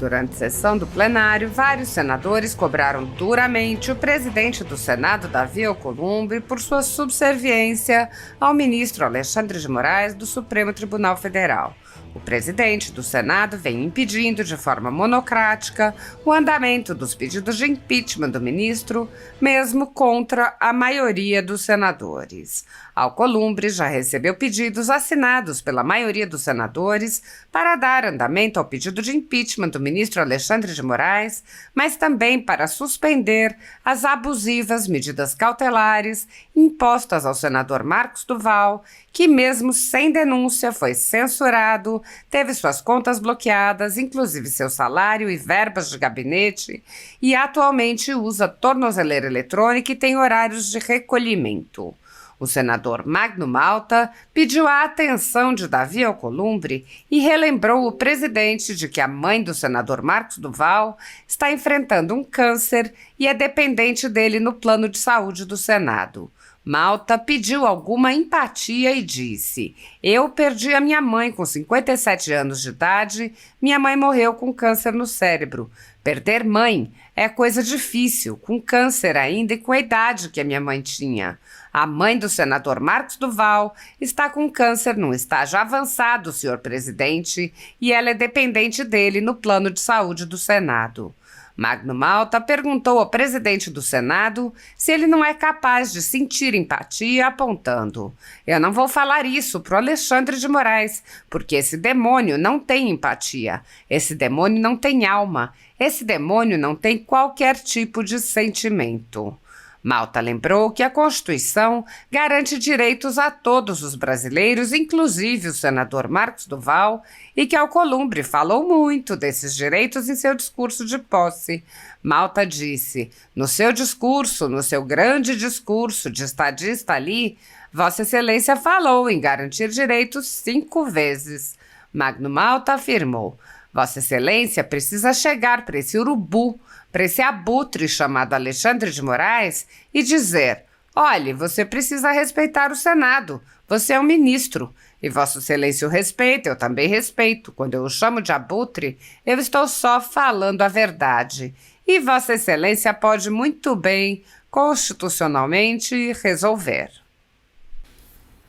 Durante a sessão do plenário, vários senadores cobraram duramente o presidente do Senado, Davi Alcolumbre, por sua subserviência ao ministro Alexandre de Moraes do Supremo Tribunal Federal. O presidente do Senado vem impedindo de forma monocrática o andamento dos pedidos de impeachment do ministro, mesmo contra a maioria dos senadores. Alcolumbre já recebeu pedidos assinados pela maioria dos senadores para dar andamento ao pedido de impeachment do ministro Alexandre de Moraes, mas também para suspender as abusivas medidas cautelares impostas ao senador Marcos Duval, que mesmo sem denúncia foi censurado, teve suas contas bloqueadas, inclusive seu salário e verbas de gabinete, e atualmente usa tornozeleira eletrônica e tem horários de recolhimento. O senador Magno Malta pediu a atenção de Davi Alcolumbre e relembrou o presidente de que a mãe do senador Marcos Duval está enfrentando um câncer e é dependente dele no plano de saúde do Senado. Malta pediu alguma empatia e disse: "Eu perdi a minha mãe com 57 anos de idade, minha mãe morreu com câncer no cérebro. Perder mãe é coisa difícil, com câncer ainda e com a idade que a minha mãe tinha. A mãe do senador Marcos Duval está com câncer num estágio avançado, senhor presidente, e ela é dependente dele no plano de saúde do Senado." Magno Malta perguntou ao presidente do Senado se ele não é capaz de sentir empatia, apontando: "Eu não vou falar isso para o Alexandre de Moraes, porque esse demônio não tem empatia, esse demônio não tem alma, esse demônio não tem qualquer tipo de sentimento." Malta lembrou que a Constituição garante direitos a todos os brasileiros, inclusive o senador Marcos Duval, e que Alcolumbre falou muito desses direitos em seu discurso de posse. Malta disse: "No seu discurso, no seu grande discurso de estadista ali, Vossa Excelência falou em garantir direitos 5 vezes. Magno Malta afirmou: "Vossa Excelência precisa chegar para esse urubu, para esse abutre chamado Alexandre de Moraes e dizer: olhe, você precisa respeitar o Senado, você é um ministro, e Vossa Excelência o respeita, eu também respeito. Quando eu o chamo de abutre, eu estou só falando a verdade. E Vossa Excelência pode muito bem, constitucionalmente, resolver."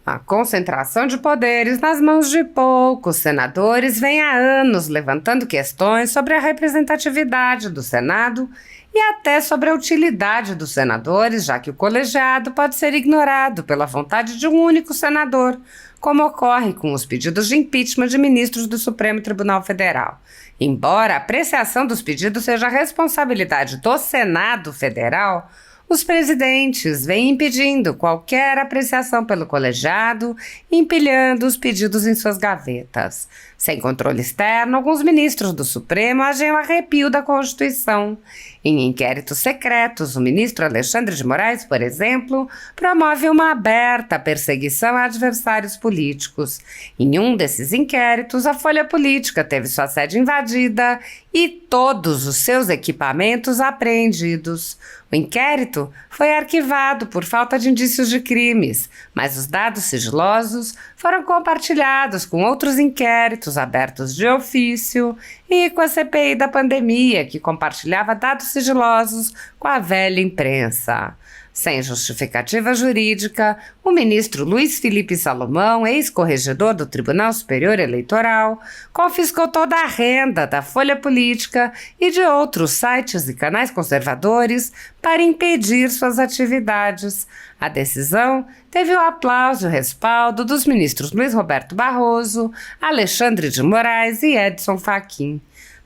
A concentração de poderes nas mãos de poucos senadores vem há anos levantando questões sobre a representatividade do Senado e até sobre a utilidade dos senadores, já que o colegiado pode ser ignorado pela vontade de um único senador, como ocorre com os pedidos de impeachment de ministros do Supremo Tribunal Federal. Embora a apreciação dos pedidos seja responsabilidade do Senado Federal, os presidentes vêm impedindo qualquer apreciação pelo colegiado, empilhando os pedidos em suas gavetas. Sem controle externo, alguns ministros do Supremo agem ao arrepio da Constituição. Em inquéritos secretos, o ministro Alexandre de Moraes, por exemplo, promove uma aberta perseguição a adversários políticos. Em um desses inquéritos, a Folha Política teve sua sede invadida e todos os seus equipamentos apreendidos. O inquérito foi arquivado por falta de indícios de crimes, mas os dados sigilosos foram compartilhados com outros inquéritos abertos de ofício e com a CPI da pandemia, que compartilhava dados sigilosos com a velha imprensa. Sem justificativa jurídica, o ministro Luiz Felipe Salomão, ex-corregedor do Tribunal Superior Eleitoral, confiscou toda a renda da Folha Política e de outros sites e canais conservadores para impedir suas atividades. A decisão teve o aplauso e o respaldo dos ministros Luiz Roberto Barroso, Alexandre de Moraes e Edson Fachin.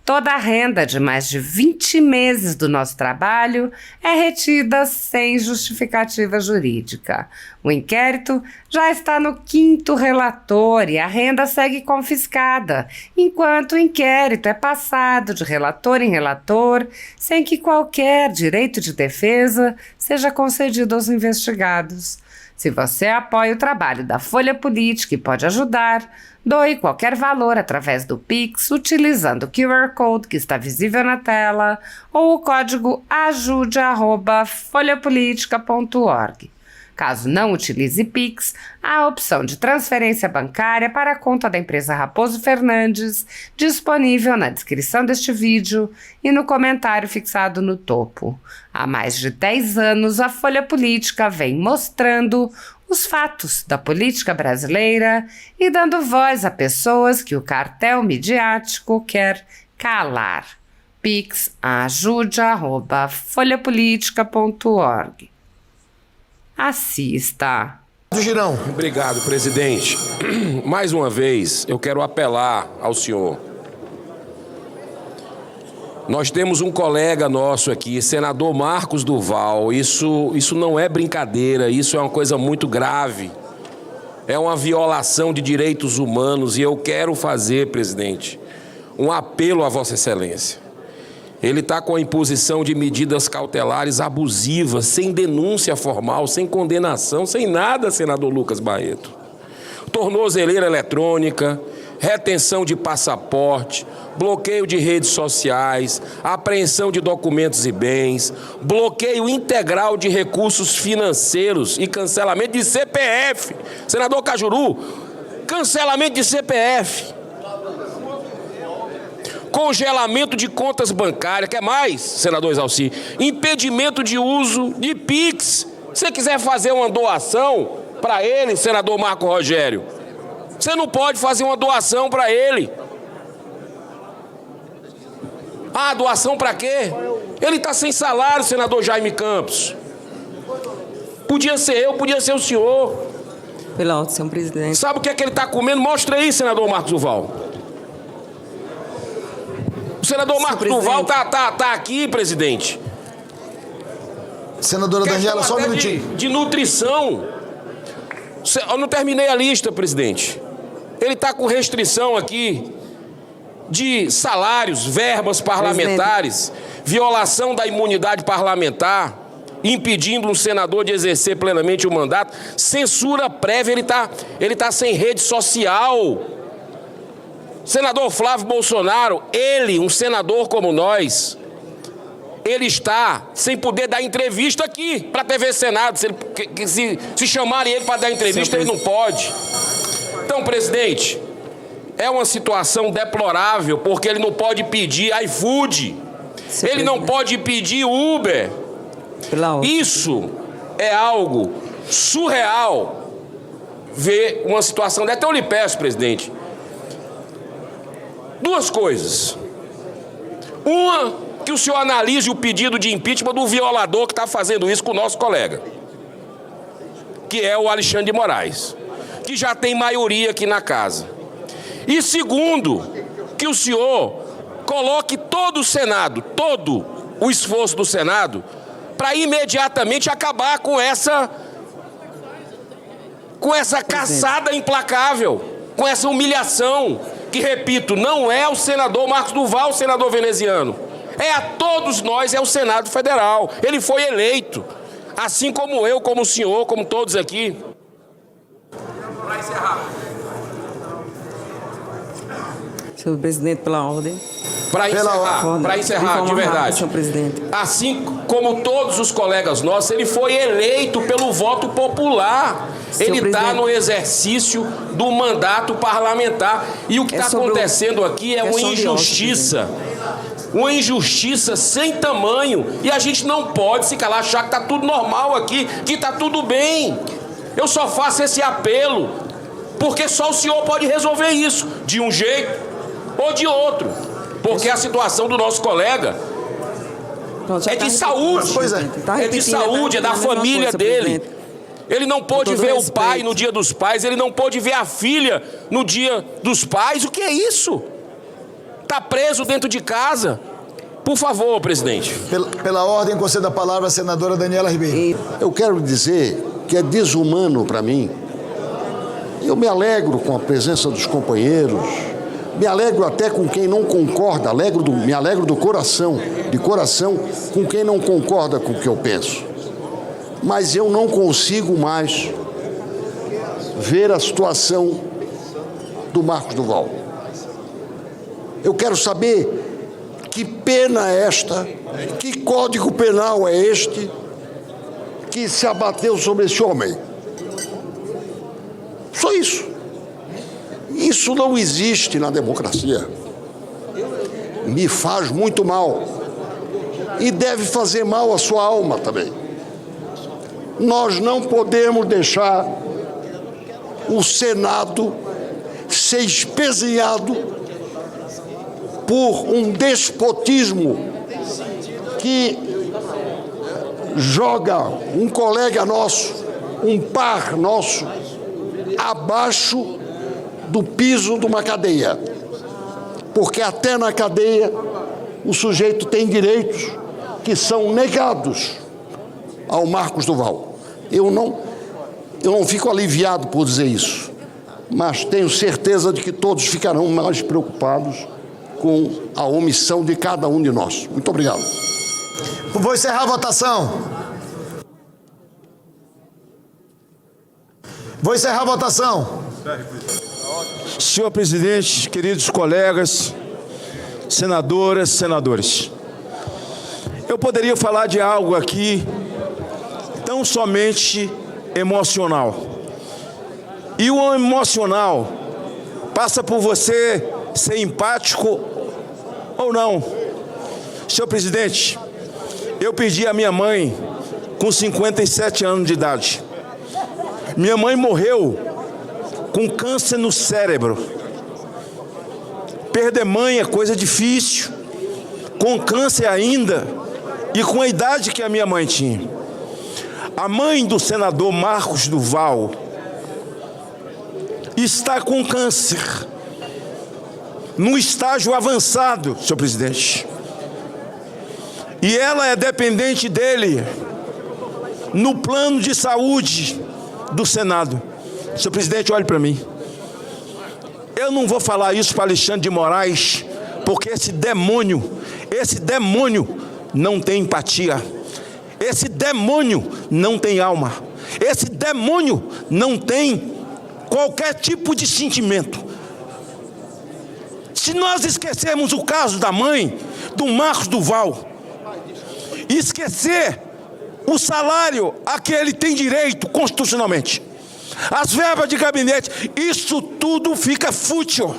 Toda a renda de mais de 20 meses do nosso trabalho é retida sem justificativa jurídica. O inquérito já está no 5º relator e a renda segue confiscada, enquanto o inquérito é passado de relator em relator, sem que qualquer direito de defesa seja concedido aos investigados. Se você apoia o trabalho da Folha Política e pode ajudar, doe qualquer valor através do Pix utilizando o QR Code que está visível na tela ou o código ajude@folhapolitica.org. Caso não utilize Pix, há a opção de transferência bancária para a conta da empresa Raposo Fernandes, disponível na descrição deste vídeo e no comentário fixado no topo. Há mais de 10 anos, a Folha Política vem mostrando os fatos da política brasileira e dando voz a pessoas que o cartel midiático quer calar. Pix ajude@folhapolitica.org. Assista. Girão. Obrigado, presidente. Mais uma vez, eu quero apelar ao senhor. Nós temos um colega nosso aqui, senador Marcos Duval. Isso não é brincadeira, isso é uma coisa muito grave. É uma violação de direitos humanos e eu quero fazer, presidente, um apelo a Vossa Excelência. Ele está com a imposição de medidas cautelares abusivas, sem denúncia formal, sem condenação, sem nada, senador Lucas Barreto. Tornozeleira eletrônica, retenção de passaporte, bloqueio de redes sociais, apreensão de documentos e bens, bloqueio integral de recursos financeiros e cancelamento de CPF. Senador Cajuru, cancelamento de CPF. Congelamento de contas bancárias, quer mais, senador Exalci? Impedimento de uso de Pix. Se você quiser fazer uma doação para ele, senador Marco Rogério, você não pode fazer uma doação para ele. Ah, doação para quê? Ele está sem salário, senador Jaime Campos. Podia ser eu, podia ser o senhor. Pela ordem, senhor presidente. Sabe o que é que ele está comendo? Mostra aí, senador Marcos Duval. O senador Marcos Duval tá aqui, presidente. Senadora Daniela, só um minutinho. De nutrição. Eu não terminei a lista, presidente. Ele está com restrição aqui de salários, verbas parlamentares, violação da imunidade parlamentar, impedindo um senador de exercer plenamente o mandato, censura prévia, ele tá sem rede social. Senador Flávio Bolsonaro, ele, um senador como nós, ele está sem poder dar entrevista aqui para a TV Senado. Se chamarem ele para dar entrevista, ele não pode. Então, presidente, é uma situação deplorável, porque ele não pode pedir iFood, ele não pode pedir Uber. Isso é algo surreal, ver uma situação dessa. Então, eu lhe peço, presidente, duas coisas. Uma, que o senhor analise o pedido de impeachment do violador que está fazendo isso com o nosso colega, que é o Alexandre de Moraes, que já tem maioria aqui na casa. E segundo, que o senhor coloque todo o Senado, todo o esforço do Senado, para imediatamente acabar com essa caçada implacável, com essa humilhação, que, repito, não é o senador Marcos Duval, o senador veneziano. É a todos nós, é o Senado Federal. Ele foi eleito, assim como eu, como o senhor, como todos aqui. Para encerrar. Senhor presidente, pela ordem. Para encerrar, de verdade. Senhor presidente. Assim como todos os colegas nossos, ele foi eleito pelo voto popular. Ele está no exercício do mandato parlamentar. E o que está acontecendo aqui é uma injustiça. Uma injustiça sem tamanho. E a gente não pode se calar, achar que está tudo normal aqui, que está tudo bem. Eu só faço esse apelo, porque só o senhor pode resolver isso, de um jeito ou de outro. Porque a situação do nosso colega é de saúde. É de saúde, é da família dele. Ele não pôde ver o pai no Dia dos Pais, ele não pôde ver a filha no Dia dos Pais. O que é isso? Está preso dentro de casa. Por favor, presidente. Pela ordem, conceda a palavra à senadora Daniela Ribeiro. Eu quero dizer que é desumano para mim. Eu me alegro com a presença dos companheiros, me alegro até com quem não concorda, me alegro do coração, de coração, com quem não concorda com o que eu penso. Mas eu não consigo mais ver a situação do Marcos Duval. Eu quero saber que pena é esta, que código penal é este, que se abateu sobre esse homem. Só isso. Isso não existe na democracia. Me faz muito mal. E deve fazer mal à sua alma também. Nós não podemos deixar o Senado ser espezinhado por um despotismo que joga um colega nosso, um par nosso, abaixo do piso de uma cadeia. Porque até na cadeia o sujeito tem direitos que são negados ao Marcos Duval. Eu não fico aliviado por dizer isso, mas tenho certeza de que todos ficarão mais preocupados com a omissão de cada um de nós. Muito obrigado. Vou encerrar a votação. Vou encerrar a votação. Senhor presidente, queridos colegas, senadoras, senadores, eu poderia falar de algo aqui tão somente emocional. E o emocional passa por você ser empático ou não. Senhor presidente, eu perdi a minha mãe com 57 anos de idade. Minha mãe morreu com câncer no cérebro. Perder mãe é coisa difícil, com câncer ainda e com a idade que a minha mãe tinha. A mãe do senador Marcos Duval está com câncer, num estágio avançado, senhor presidente. E ela é dependente dele no plano de saúde do Senado. Senhor presidente, olhe para mim. Eu não vou falar isso para Alexandre de Moraes, porque esse demônio não tem empatia. Esse demônio não tem alma. Esse demônio não tem qualquer tipo de sentimento. Se nós esquecermos o caso da mãe do Marcos Duval, esquecer o salário a que ele tem direito constitucionalmente, as verbas de gabinete, isso tudo fica fútil,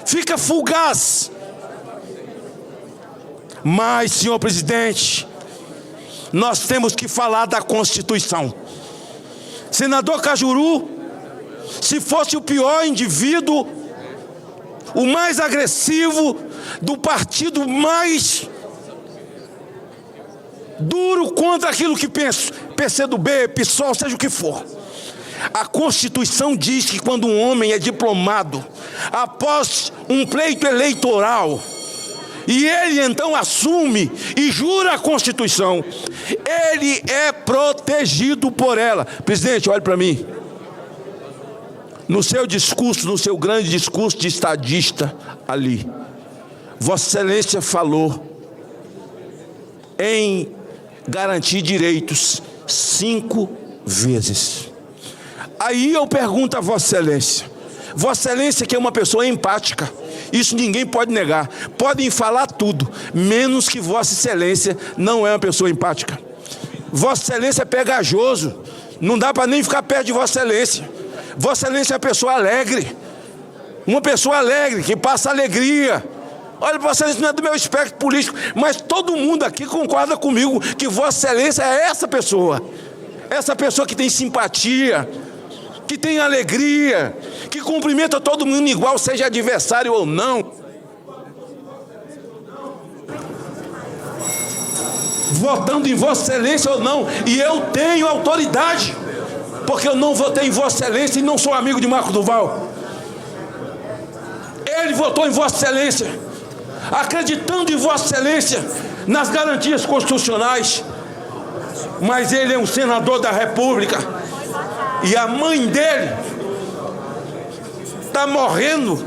fica fugaz. Mas, senhor presidente, nós temos que falar da Constituição. Senador Cajuru, se fosse o pior indivíduo, o mais agressivo, do partido mais duro contra aquilo que penso, PCdoB, PSOL, seja o que for. A Constituição diz que quando um homem é diplomado, após um pleito eleitoral, e ele então assume e jura a Constituição, ele é protegido por ela. Presidente, olhe para mim. No seu discurso, no seu grande discurso de estadista ali, Vossa Excelência falou em garantir direitos 5 vezes. Aí eu pergunto a Vossa Excelência que é uma pessoa empática, isso ninguém pode negar, podem falar tudo, menos que Vossa Excelência não é uma pessoa empática. Vossa Excelência é pegajoso, não dá para nem ficar perto de Vossa Excelência. Vossa Excelência é uma pessoa alegre, que passa alegria. Olha, Vossa Excelência não é do meu espectro político, mas todo mundo aqui concorda comigo que Vossa Excelência é essa pessoa que tem simpatia, que tem alegria, que cumprimenta todo mundo igual, seja adversário ou não. Votando em Vossa Excelência ou não, e eu tenho autoridade, porque eu não votei em Vossa Excelência e não sou amigo de Marcos Duval. Ele votou em Vossa Excelência, acreditando em Vossa Excelência nas garantias constitucionais, mas ele é um senador da República e a mãe dele está morrendo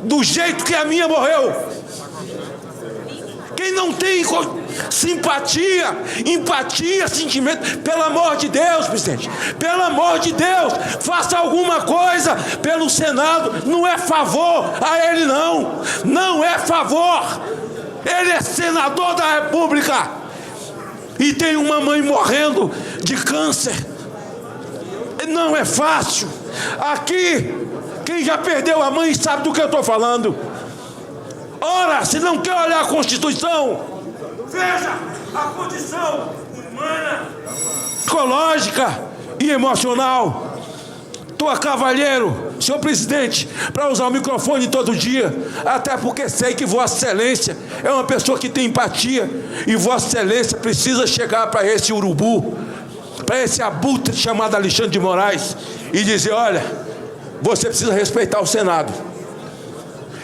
do jeito que a minha morreu. Quem não tem simpatia, empatia, sentimento, pelo amor de Deus, presidente, pelo amor de Deus, faça alguma coisa pelo Senado. Não é favor a ele, não é favor. Ele é senador da República. e tem uma mãe morrendo de câncer. Não é fácil. Aqui, quem já perdeu a mãe sabe do que eu estou falando. Ora, se não quer olhar a Constituição, veja a condição humana, psicológica e emocional. Tô a cavalheiro, senhor presidente, para usar o microfone todo dia, até porque sei que Vossa Excelência é uma pessoa que tem empatia, e Vossa Excelência precisa chegar para esse urubu, para esse abutre chamado Alexandre de Moraes, e dizer: olha, você precisa respeitar o Senado.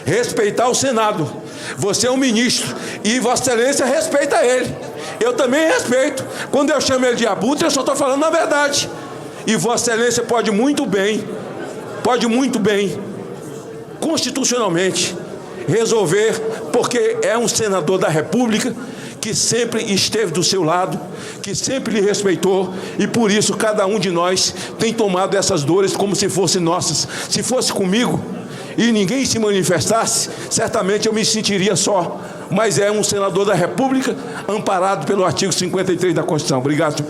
Respeitar o Senado. Você é um ministro e Vossa Excelência respeita ele. Eu também respeito. Quando eu chamo ele de abutre, eu só estou falando a verdade. E Vossa Excelência pode muito bem, constitucionalmente, resolver, porque é um senador da República que sempre esteve do seu lado, que sempre lhe respeitou, e por isso cada um de nós tem tomado essas dores como se fossem nossas. Se fosse comigo e ninguém se manifestasse, certamente eu me sentiria só. Mas é um senador da República, amparado pelo artigo 53 da Constituição. Obrigado.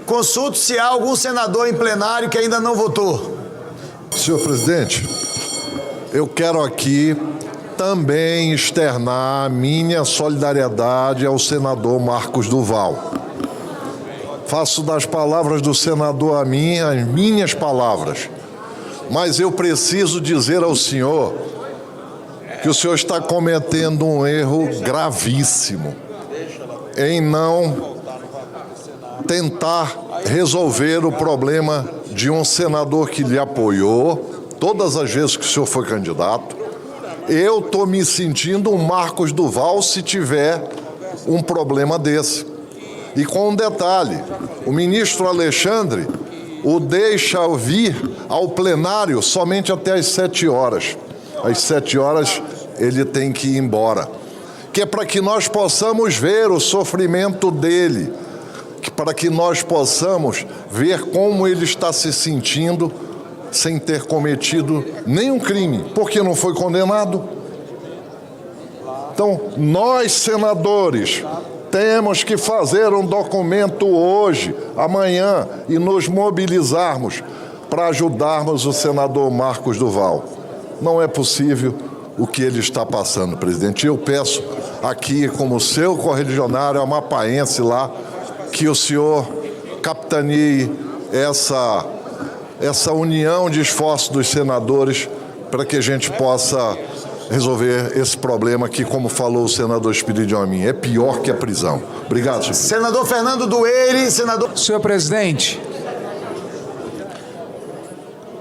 Consulto se há algum senador em plenário que ainda não votou. Senhor presidente, eu quero aqui também externar a minha solidariedade ao senador Marcos Duval. Faço das palavras do senador as minhas palavras. Mas eu preciso dizer ao senhor que o senhor está cometendo um erro gravíssimo em não tentar resolver o problema de um senador que lhe apoiou todas as vezes que o senhor foi candidato. Eu estou me sentindo um Marcos Duval se tiver um problema desse. E com um detalhe, o ministro Alexandre o deixa vir ao plenário somente até às 7 horas. Às 7 horas ele tem que ir embora. Que é para que nós possamos ver o sofrimento dele, para que nós possamos ver como ele está se sentindo sem ter cometido nenhum crime, porque não foi condenado. Então, nós, senadores, temos que fazer um documento hoje, amanhã, e nos mobilizarmos para ajudarmos o senador Marcos Duval. Não é possível o que ele está passando, presidente. Eu peço aqui, como seu correligionário amapaense lá, que o senhor capitaneie essa união de esforços dos senadores para que a gente possa resolver esse problema que, como falou o senador Espírito Amin, é pior que a prisão. Obrigado, senhor. Senador Fernando Dueire, senador... Senhor presidente,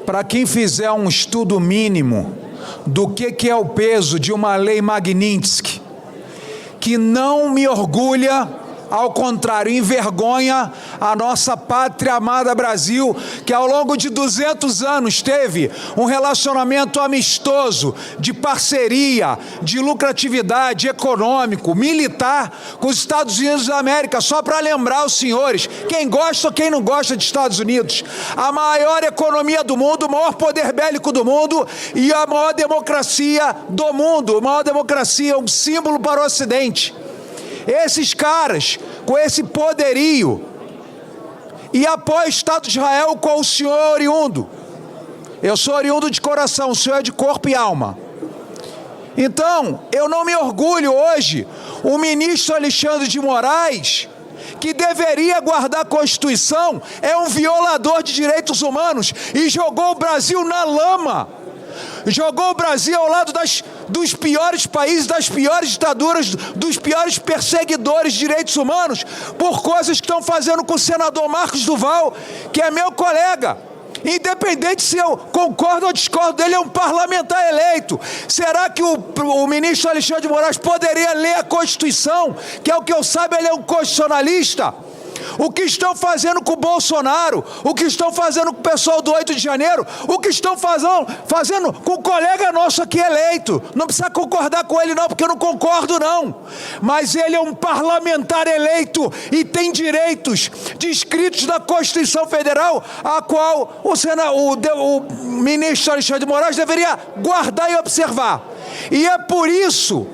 para quem fizer um estudo mínimo do que é o peso de uma lei Magnitsky, que não me orgulha, ao contrário, envergonha a nossa pátria amada Brasil, que ao longo de 200 anos teve um relacionamento amistoso, de parceria, de lucratividade econômico, militar com os Estados Unidos da América. Só para lembrar os senhores, quem gosta ou quem não gosta de Estados Unidos, a maior economia do mundo, o maior poder bélico do mundo e a maior democracia do mundo, a maior democracia, um símbolo para o Ocidente. Esses caras, com esse poderio, e apoia o Estado de Israel com o senhor oriundo. Eu sou oriundo de coração, o senhor é de corpo e alma. Então, eu não me orgulho hoje, o ministro Alexandre de Moraes, que deveria guardar a Constituição, é um violador de direitos humanos e jogou o Brasil na lama. Jogou o Brasil ao lado dos piores países, das piores ditaduras, dos piores perseguidores de direitos humanos, por coisas que estão fazendo com o senador Marcos Duval, que é meu colega. Independente se eu concordo ou discordo dele, é um parlamentar eleito. Será que o ministro Alexandre de Moraes poderia ler a Constituição, que é o que eu saiba, ele é um constitucionalista? O que estão fazendo com o Bolsonaro, o que estão fazendo com o pessoal do 8 de janeiro, o que estão fazendo com o colega nosso aqui eleito. Não precisa concordar com ele não, porque eu não concordo não. Mas ele é um parlamentar eleito e tem direitos descritos na Constituição Federal, a qual o ministro Alexandre de Moraes deveria guardar e observar. E é por isso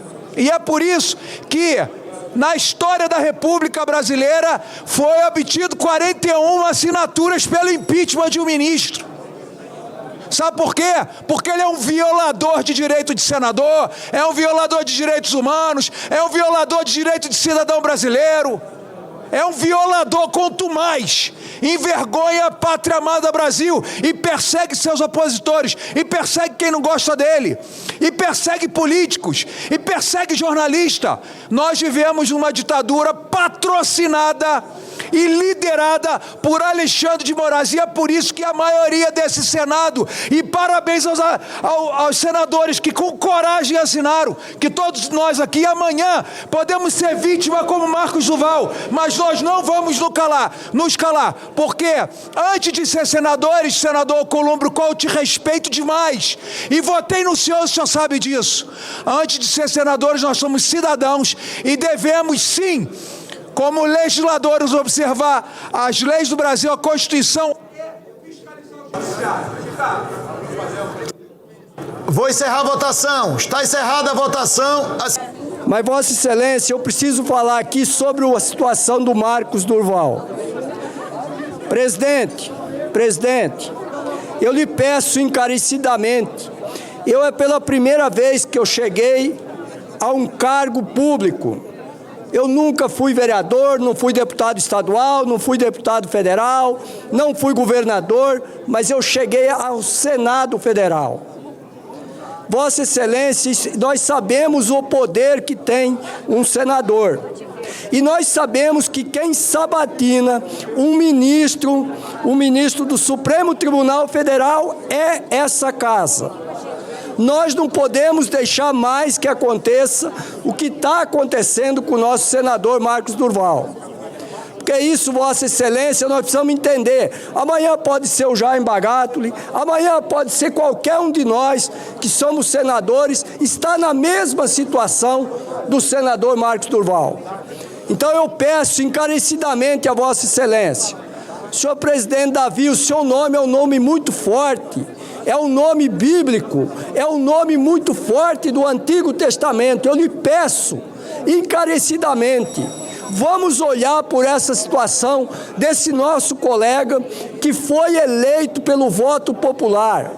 que na história da República Brasileira, foi obtido 41 assinaturas pelo impeachment de um ministro. Sabe por quê? Porque ele é um violador de direito de senador, é um violador de direitos humanos, é um violador de direito de cidadão brasileiro, é um violador contumaz, envergonha a pátria amada Brasil e persegue seus opositores, e persegue quem não gosta dele, e persegue políticos, e persegue jornalista. Nós vivemos uma ditadura patrocinada e liderada por Alexandre de Moraes, e é por isso que a maioria desse Senado, e parabéns aos senadores que com coragem assinaram, que todos nós aqui amanhã podemos ser vítima como Marcos Duval, mas nós não vamos nos calar, porque antes de ser senadores, senador Columbre, qual eu te respeito demais, e votei no senhor, o senhor sabe disso, antes de ser senadores nós somos cidadãos, e devemos sim, como legisladores, observar as leis do Brasil, a Constituição. Vou encerrar a votação. Está encerrada a votação. Mas, Vossa Excelência, eu preciso falar aqui sobre a situação do Marcos Duval. Presidente, eu lhe peço encarecidamente, é pela primeira vez que eu cheguei a um cargo público. Eu nunca fui vereador, não fui deputado estadual, não fui deputado federal, não fui governador, mas eu cheguei ao Senado Federal. Vossa Excelência, nós sabemos o poder que tem um senador. E nós sabemos que quem sabatina um ministro do Supremo Tribunal Federal é essa casa. Nós não podemos deixar mais que aconteça o que está acontecendo com o nosso senador Marcos Duval. Porque isso, Vossa Excelência, nós precisamos entender. Amanhã pode ser o Jaime Bagatoli, amanhã pode ser qualquer um de nós que somos senadores, está na mesma situação do senador Marcos Duval. Então eu peço encarecidamente a Vossa Excelência, senhor presidente Davi, o seu nome é um nome muito forte, é um nome bíblico, é um nome muito forte do Antigo Testamento. Eu lhe peço encarecidamente, vamos olhar por essa situação desse nosso colega que foi eleito pelo voto popular.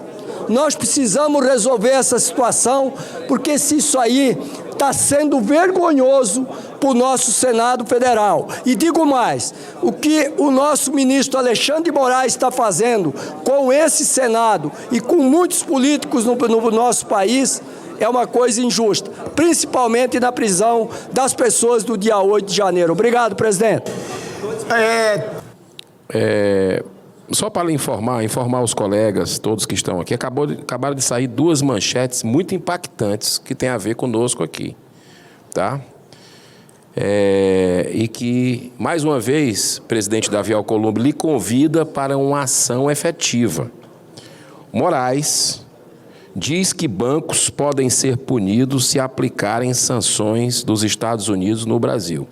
Nós precisamos resolver essa situação, porque se isso aí está sendo vergonhoso para o nosso Senado Federal. E digo mais, o que o nosso ministro Alexandre de Moraes está fazendo com esse Senado e com muitos políticos no nosso país é uma coisa injusta, principalmente na prisão das pessoas do dia 8 de janeiro. Obrigado, presidente. Só para informar os colegas, todos que estão aqui, acabaram de sair duas manchetes muito impactantes que têm a ver conosco aqui, tá? E que, mais uma vez, o presidente Davi Alcolumbre lhe convida para uma ação efetiva. Moraes diz que bancos podem ser punidos se aplicarem sanções dos Estados Unidos no Brasil.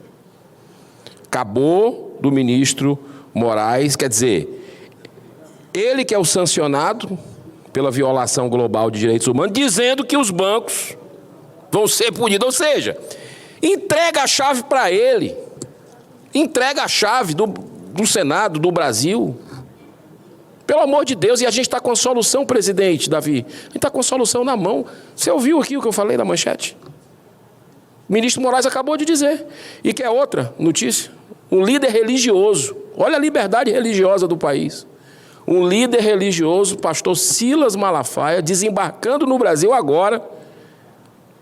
Acabou do ministro Moraes, quer dizer, ele que é o sancionado pela violação global de direitos humanos, dizendo que os bancos vão ser punidos. Ou seja, entrega a chave para ele. Entrega a chave do Senado, do Brasil. Pelo amor de Deus, e a gente está com a solução, presidente Davi. A gente está com a solução na mão. Você ouviu aqui o que eu falei na manchete? O ministro Moraes acabou de dizer. E quer outra notícia? Um líder religioso. Olha a liberdade religiosa do país. Um líder religioso, pastor Silas Malafaia, desembarcando no Brasil agora,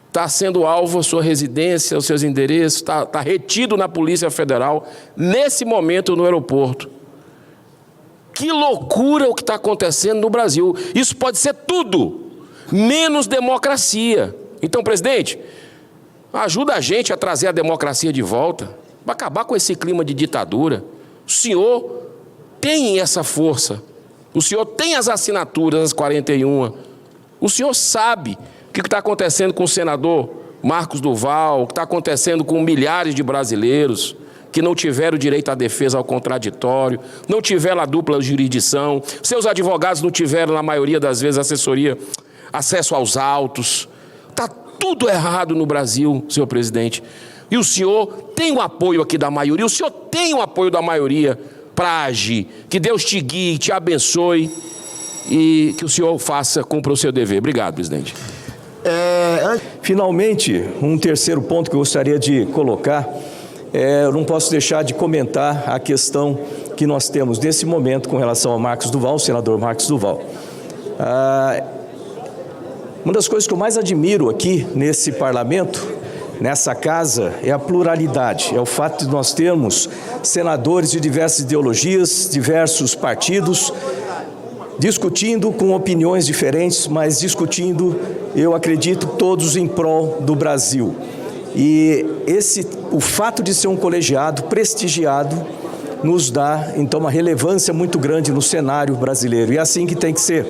está sendo alvo a sua residência, os seus endereços, está retido na Polícia Federal, nesse momento no aeroporto. Que loucura o que está acontecendo no Brasil. Isso pode ser tudo, menos democracia. Então, presidente, ajuda a gente a trazer a democracia de volta, para acabar com esse clima de ditadura. O senhor tem essa força. O senhor tem as assinaturas, as 41. O senhor sabe o que está acontecendo com o senador Marcos Duval, o que está acontecendo com milhares de brasileiros que não tiveram direito à defesa ao contraditório, não tiveram a dupla jurisdição, seus advogados não tiveram, na maioria das vezes, assessoria, acesso aos autos. Está tudo errado no Brasil, senhor presidente. E o senhor tem o apoio aqui da maioria, o senhor tem o apoio da maioria para agir. Que Deus te guie, te abençoe e que o senhor cumpra o seu dever. Obrigado, presidente. Finalmente, um terceiro ponto que eu gostaria de colocar, eu não posso deixar de comentar a questão que nós temos nesse momento com relação ao Marcos Duval, o senador Marcos Duval. Uma das coisas que eu mais admiro aqui nesse parlamento, nessa casa, é a pluralidade, é o fato de nós termos senadores de diversas ideologias, diversos partidos, discutindo com opiniões diferentes, mas discutindo, eu acredito, todos em prol do Brasil. E o fato de ser um colegiado prestigiado nos dá, então, uma relevância muito grande no cenário brasileiro. E é assim que tem que ser.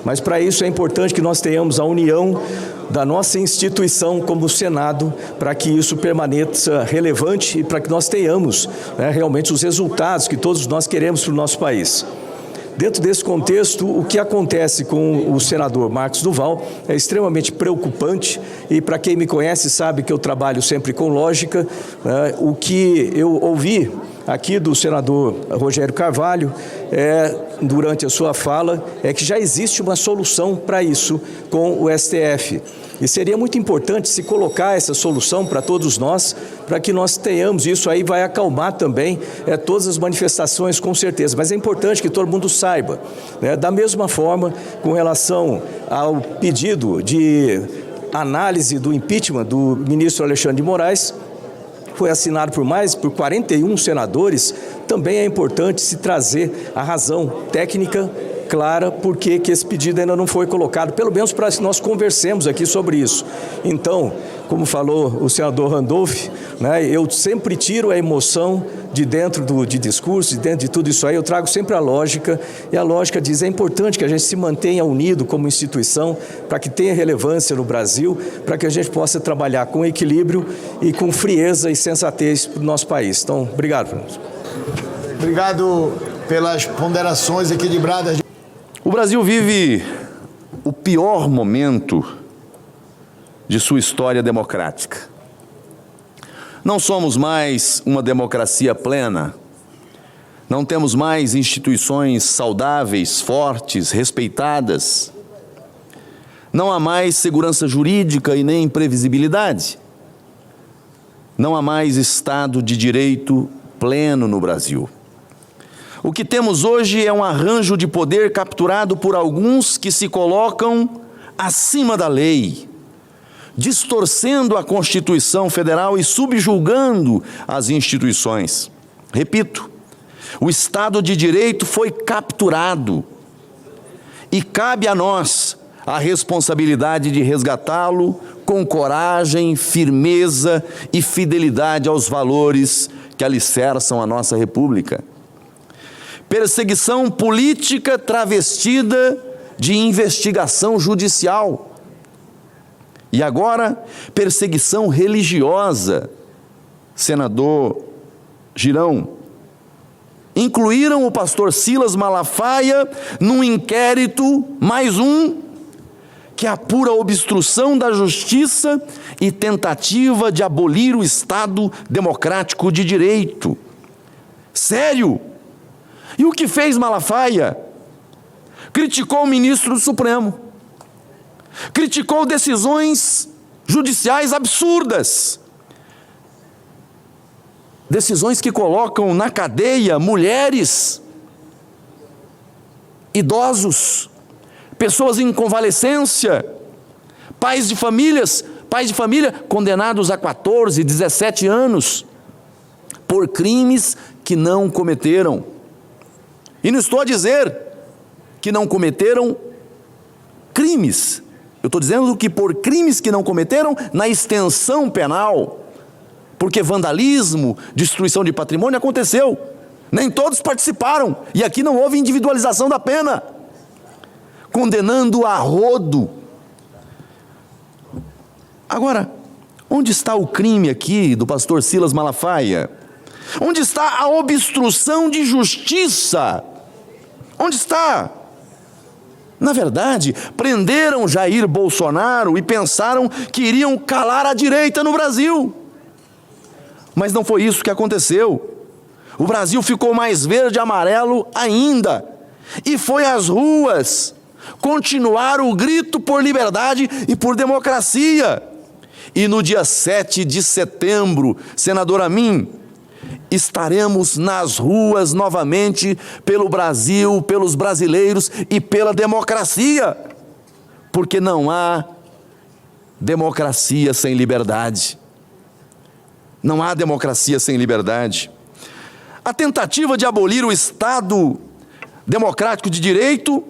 Mas, para isso, é importante que nós tenhamos a união da nossa instituição como o Senado, para que isso permaneça relevante e para que nós tenhamos, realmente os resultados que todos nós queremos para o nosso país. Dentro desse contexto, o que acontece com o senador Marcos Duval é extremamente preocupante e, para quem me conhece, sabe que eu trabalho sempre com lógica. O que eu ouvi aqui do senador Rogério Carvalho, durante a sua fala, é que já existe uma solução para isso com o STF. E seria muito importante se colocar essa solução para todos nós, para que nós tenhamos, isso aí vai acalmar também todas as manifestações, com certeza. Mas é importante que todo mundo saiba, da mesma forma, com relação ao pedido de análise do impeachment do ministro Alexandre de Moraes, foi assinado por 41 senadores, também é importante se trazer a razão técnica clara porque esse pedido ainda não foi colocado, pelo menos para que nós conversemos aqui sobre isso. Então, como falou o senador Randolph, eu sempre tiro a emoção de dentro de discurso, de dentro de tudo isso aí, eu trago sempre a lógica, e a lógica diz, é importante que a gente se mantenha unido como instituição, para que tenha relevância no Brasil, para que a gente possa trabalhar com equilíbrio e com frieza e sensatez para o nosso país. Então, obrigado. Obrigado pelas ponderações equilibradas. O Brasil vive o pior momento de sua história democrática. Não somos mais uma democracia plena. Não temos mais instituições saudáveis, fortes, respeitadas. Não há mais segurança jurídica e nem previsibilidade. Não há mais Estado de Direito pleno no Brasil. O que temos hoje é um arranjo de poder capturado por alguns que se colocam acima da lei, distorcendo a Constituição Federal e subjugando as instituições. Repito, o Estado de Direito foi capturado e cabe a nós a responsabilidade de resgatá-lo com coragem, firmeza e fidelidade aos valores que alicerçam a nossa República. Perseguição política travestida de investigação judicial. E agora, perseguição religiosa. Senador Girão, incluíram o pastor Silas Malafaia num inquérito, mais um, que apura obstrução da justiça e tentativa de abolir o Estado democrático de direito. Sério? E o que fez Malafaia? Criticou o ministro do Supremo. Criticou decisões judiciais absurdas. Decisões que colocam na cadeia mulheres, idosos, pessoas em convalescência, pais de família condenados a 14, 17 anos, por crimes que não cometeram. E não estou a dizer que não cometeram crimes. Eu estou dizendo que por crimes que não cometeram na extensão penal. Porque vandalismo, destruição de patrimônio aconteceu. Nem todos participaram. E aqui não houve individualização da pena. Condenando a rodo. Agora, onde está o crime aqui do pastor Silas Malafaia? Onde está a obstrução de justiça? Onde está? Na verdade, prenderam Jair Bolsonaro e pensaram que iriam calar a direita no Brasil. Mas não foi isso que aconteceu. O Brasil ficou mais verde e amarelo ainda. E foi às ruas continuar o grito por liberdade e por democracia. E no dia 7 de setembro, senador Amin, estaremos nas ruas novamente pelo Brasil, pelos brasileiros e pela democracia. Porque não há democracia sem liberdade. Não há democracia sem liberdade. A tentativa de abolir o Estado democrático de direito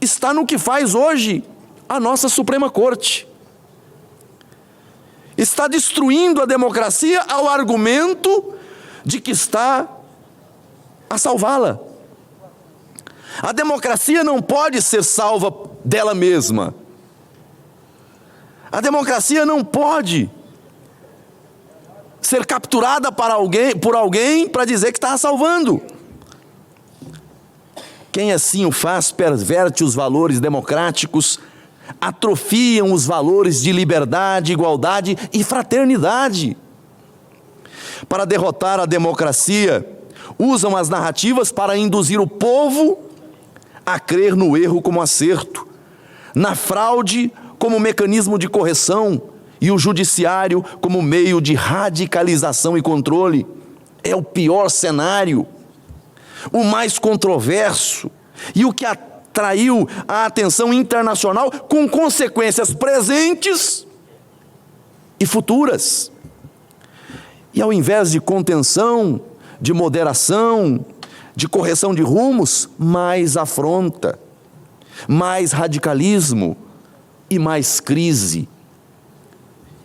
está no que faz hoje a nossa Suprema Corte. Está destruindo a democracia ao argumento de que está a salvá-la. A democracia não pode ser salva dela mesma. A democracia não pode ser capturada por alguém para dizer que está a salvando. Quem assim o faz perverte os valores democráticos, atrofiam os valores de liberdade, igualdade e fraternidade. Para derrotar a democracia, usam as narrativas para induzir o povo a crer no erro como acerto, na fraude como mecanismo de correção e o judiciário como meio de radicalização e controle. É o pior cenário, o mais controverso e o que atraiu a atenção internacional com consequências presentes e futuras. E ao invés de contenção, de moderação, de correção de rumos, mais afronta, mais radicalismo e mais crise.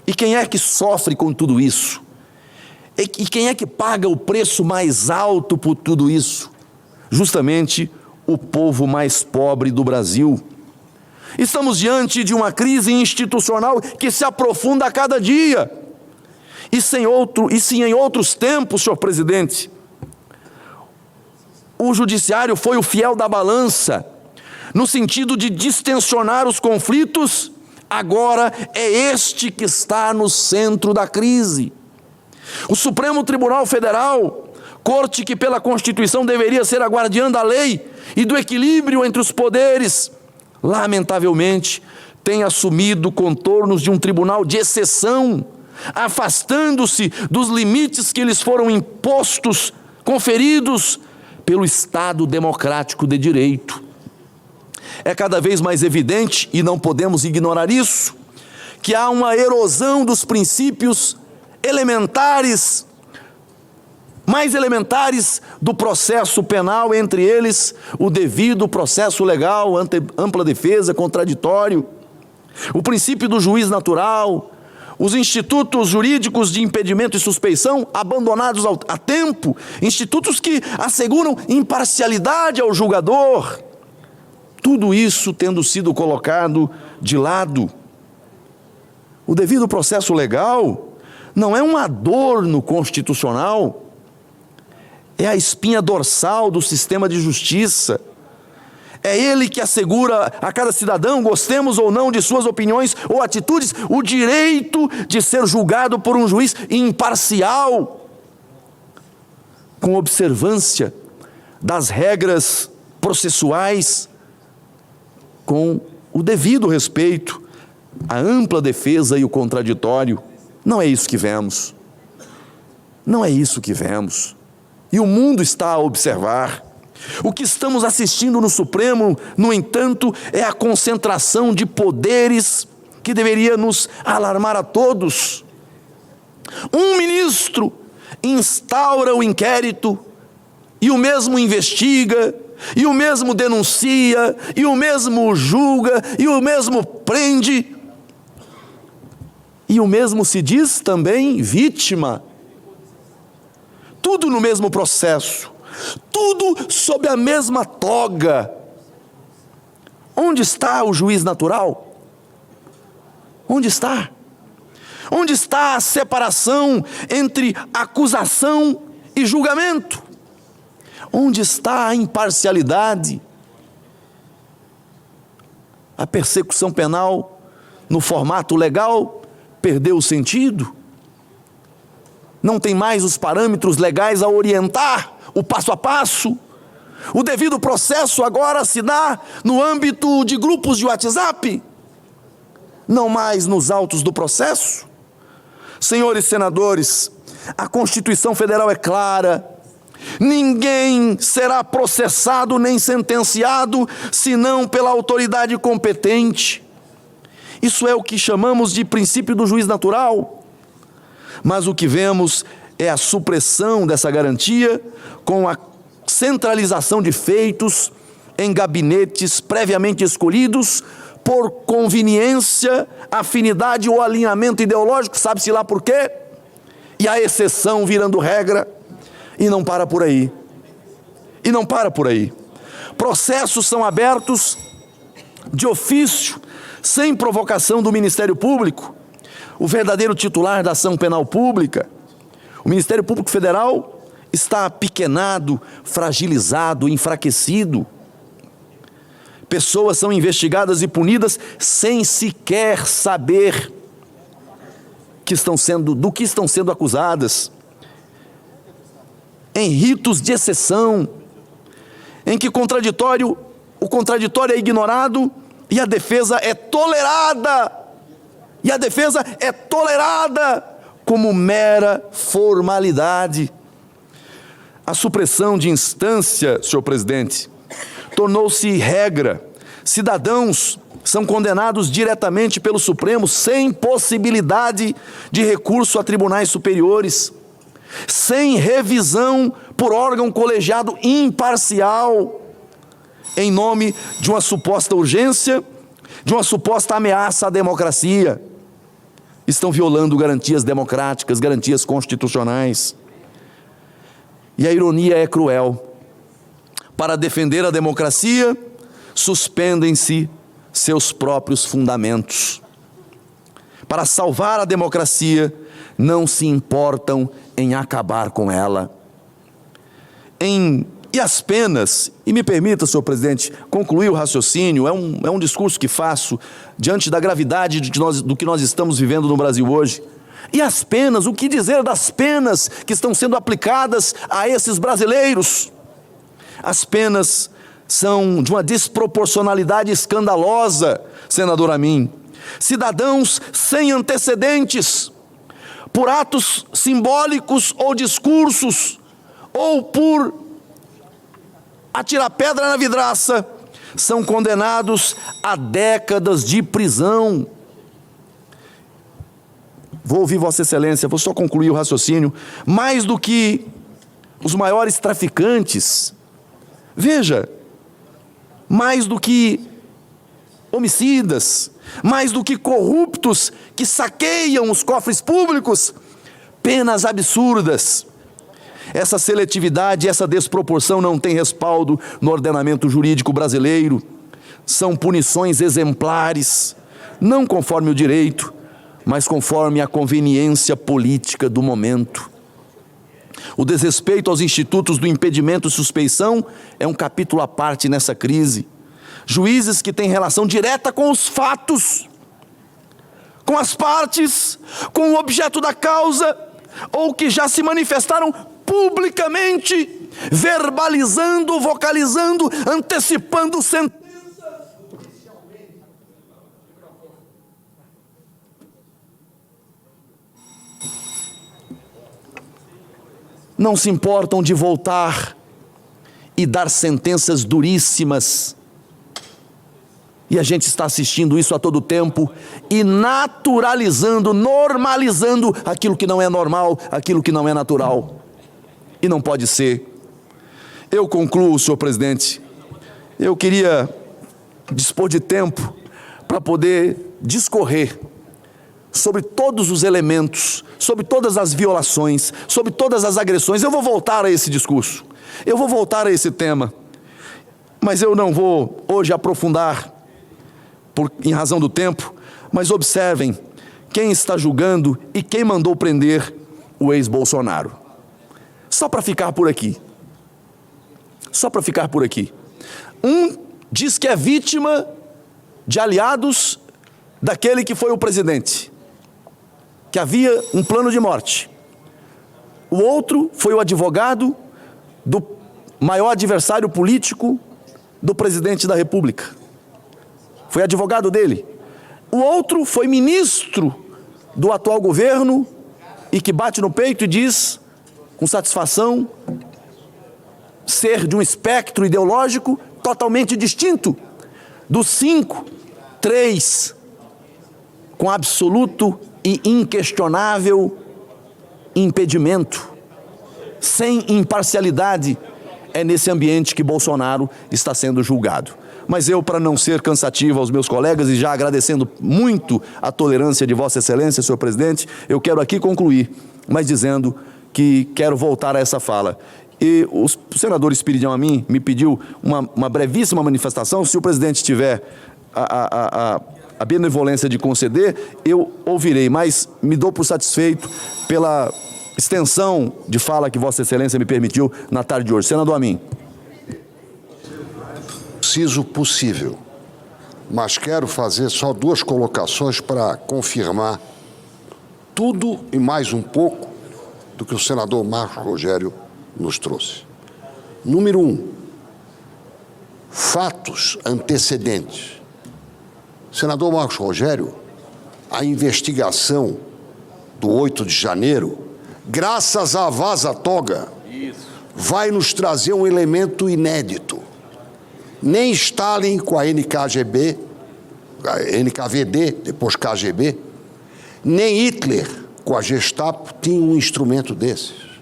E quem é que sofre com tudo isso? E quem é que paga o preço mais alto por tudo isso? Justamente o povo mais pobre do Brasil. Estamos diante de uma crise institucional que se aprofunda a cada dia. E se em outros tempos, senhor presidente, o judiciário foi o fiel da balança, no sentido de distensionar os conflitos, agora é este que está no centro da crise. O Supremo Tribunal Federal, corte que pela Constituição deveria ser a guardiã da lei e do equilíbrio entre os poderes, lamentavelmente tem assumido contornos de um tribunal de exceção, afastando-se dos limites que lhes foram impostos, conferidos pelo Estado democrático de direito. É cada vez mais evidente, e não podemos ignorar isso, que há uma erosão dos princípios elementares, mais elementares do processo penal, entre eles o devido processo legal, ampla defesa, contraditório, o princípio do juiz natural, os institutos jurídicos de impedimento e suspeição abandonados a tempo, institutos que asseguram imparcialidade ao julgador, tudo isso tendo sido colocado de lado. O devido processo legal não é um adorno constitucional, é a espinha dorsal do sistema de justiça. É ele que assegura a cada cidadão, gostemos ou não de suas opiniões ou atitudes, o direito de ser julgado por um juiz imparcial, com observância das regras processuais, com o devido respeito à ampla defesa e o contraditório. Não é isso que vemos. Não é isso que vemos. E o mundo está a observar. O que estamos assistindo no Supremo, no entanto, é a concentração de poderes que deveria nos alarmar a todos. Um ministro instaura o inquérito, e o mesmo investiga, e o mesmo denuncia, e o mesmo julga, e o mesmo prende, e o mesmo se diz também vítima. Tudo no mesmo processo, tudo sob a mesma toga. Onde está o juiz natural? Onde está? Onde está a separação entre acusação e julgamento? Onde está a imparcialidade? A persecução penal, no formato legal, perdeu o sentido. não tem mais os parâmetros legais a orientar o passo a passo. O devido processo agora se dá no âmbito de grupos de WhatsApp, não mais nos autos do processo. Senhores senadores, a Constituição Federal é clara: ninguém será processado nem sentenciado senão pela autoridade competente. Isso é o que chamamos de princípio do juiz natural. Mas o que vemos é a supressão dessa garantia com a centralização de feitos em gabinetes previamente escolhidos por conveniência, afinidade ou alinhamento ideológico, sabe-se lá por quê? E a exceção virando regra. E não para por aí. E não para por aí. Processos são abertos de ofício, sem provocação do Ministério Público, o verdadeiro titular da ação penal pública. O Ministério Público Federal está apequenado, fragilizado, enfraquecido. Pessoas são investigadas e punidas sem sequer saber do que estão sendo acusadas. Em ritos de exceção, em que o contraditório é ignorado e a defesa é tolerada. E a defesa é tolerada como mera formalidade. A supressão de instância, senhor presidente, tornou-se regra. Cidadãos são condenados diretamente pelo Supremo, sem possibilidade de recurso a tribunais superiores, sem revisão por órgão colegiado imparcial, em nome de uma suposta urgência, de uma suposta ameaça à democracia. Estão violando garantias democráticas, garantias constitucionais. E a ironia é cruel. Para defender a democracia, suspendem-se seus próprios fundamentos. Para salvar a democracia, não se importam em acabar com ela. E as penas, e me permita, senhor presidente, concluir o raciocínio, é um discurso que faço diante da gravidade do que nós estamos vivendo no Brasil hoje. E as penas, o que dizer das penas que estão sendo aplicadas a esses brasileiros? As penas são de uma desproporcionalidade escandalosa, senador Amin. Cidadãos sem antecedentes, por atos simbólicos ou discursos, ou por atirar pedra na vidraça, são condenados a décadas de prisão. Vou ouvir Vossa Excelência, vou só concluir o raciocínio. Mais do que os maiores traficantes, veja, mais do que homicidas, mais do que corruptos que saqueiam os cofres públicos, penas absurdas. Essa seletividade, essa desproporção não tem respaldo no ordenamento jurídico brasileiro. São punições exemplares, não conforme o direito, mas conforme a conveniência política do momento. O desrespeito aos institutos do impedimento e suspeição é um capítulo à parte nessa crise. Juízes que têm relação direta com os fatos, com as partes, com o objeto da causa, ou que já se manifestaram publicamente, verbalizando, vocalizando, antecipando sentenças. Não se importam de voltar e dar sentenças duríssimas. E a gente está assistindo isso a todo tempo e naturalizando, normalizando aquilo que não é normal, aquilo que não é natural. E não pode ser. Eu concluo, senhor presidente. Eu queria dispor de tempo para poder discorrer sobre todos os elementos, sobre todas as violações, sobre todas as agressões. Eu vou voltar a esse discurso, eu vou voltar a esse tema, mas eu não vou hoje aprofundar em razão do tempo. Mas observem quem está julgando e quem mandou prender o ex-Bolsonaro. Só para ficar por aqui. Só para ficar por aqui. Um diz que é vítima de aliados daquele que foi o presidente, que havia um plano de morte. O outro foi o advogado do maior adversário político do presidente da República. Foi advogado dele. O outro foi ministro do atual governo e que bate no peito e diz, com satisfação, ser de um espectro ideológico totalmente distinto. Dos 5, 3 com absoluto e inquestionável impedimento, sem imparcialidade. É nesse ambiente que Bolsonaro está sendo julgado. Mas eu, para não ser cansativo aos meus colegas e já agradecendo muito a tolerância de Vossa Excelência, senhor presidente, eu quero aqui concluir, mas dizendo que quero voltar a essa fala. E o senador Espiridião Amin me pediu uma brevíssima manifestação. Se o presidente tiver a benevolência de conceder, eu ouvirei, mas me dou por satisfeito pela extensão de fala que Vossa Excelência me permitiu na tarde de hoje. Senador Amin. Preciso possível, mas quero fazer só 2 colocações para confirmar tudo e mais um pouco do que o senador Marcos Rogério nos trouxe. Número 1, fatos antecedentes. Senador Marcos Rogério, a investigação do 8 de janeiro, graças à Vaza Toga, vai nos trazer um elemento inédito. Nem Stalin com a NKVD, depois KGB, nem Hitler com a Gestapo tinha um instrumento desses.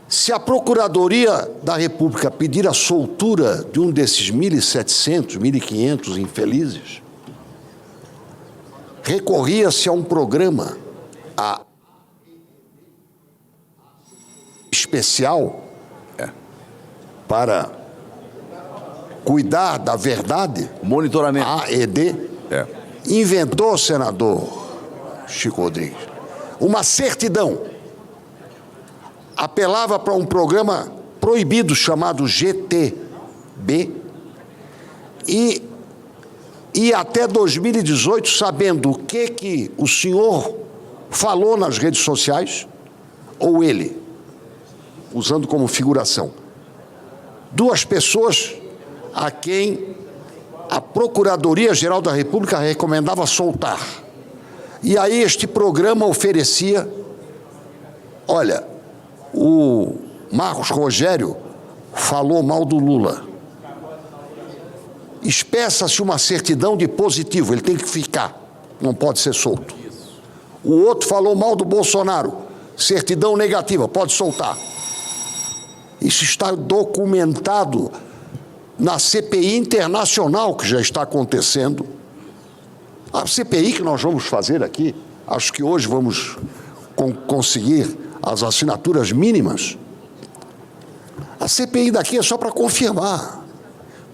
Se a Procuradoria da República pedir a soltura de um desses 1.700, 1.500 infelizes, recorria-se a um programa especial para cuidar da verdade, monitoramento, AED, inventou, senador Chico Rodrigues, uma certidão. Apelava para um programa proibido chamado GTB e até 2018, sabendo o que o senhor falou nas redes sociais, ou ele, usando como figuração, 2 pessoas a quem a Procuradoria-Geral da República recomendava soltar. E aí este programa oferecia, olha, o Marcos Rogério falou mal do Lula. Espeça-se uma certidão de positivo, ele tem que ficar, não pode ser solto. O outro falou mal do Bolsonaro, certidão negativa, pode soltar. Isso está documentado na CPI internacional que já está acontecendo. A CPI que nós vamos fazer aqui, acho que hoje vamos conseguir as assinaturas mínimas. A CPI daqui é só para confirmar,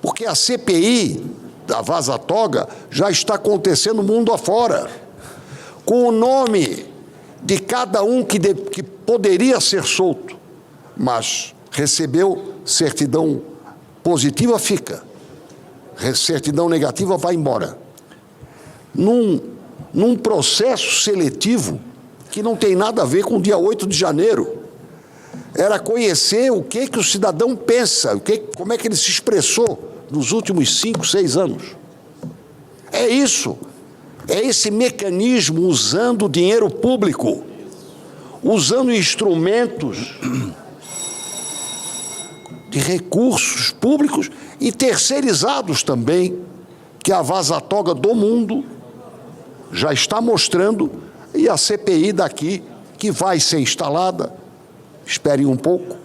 porque a CPI da Vaza Toga já está acontecendo mundo afora, com o nome de cada um que poderia ser solto, mas recebeu certidão positiva, fica. Certidão negativa, vai embora. Num processo seletivo que não tem nada a ver com o dia 8 de janeiro. Era conhecer o que o cidadão pensa, como é que ele se expressou nos últimos 5, 6 anos. É isso. É esse mecanismo usando dinheiro público, usando instrumentos de recursos públicos e terceirizados também, que a Vaza Toga do mundo já está mostrando, e a CPI daqui, que vai ser instalada, esperem um pouco,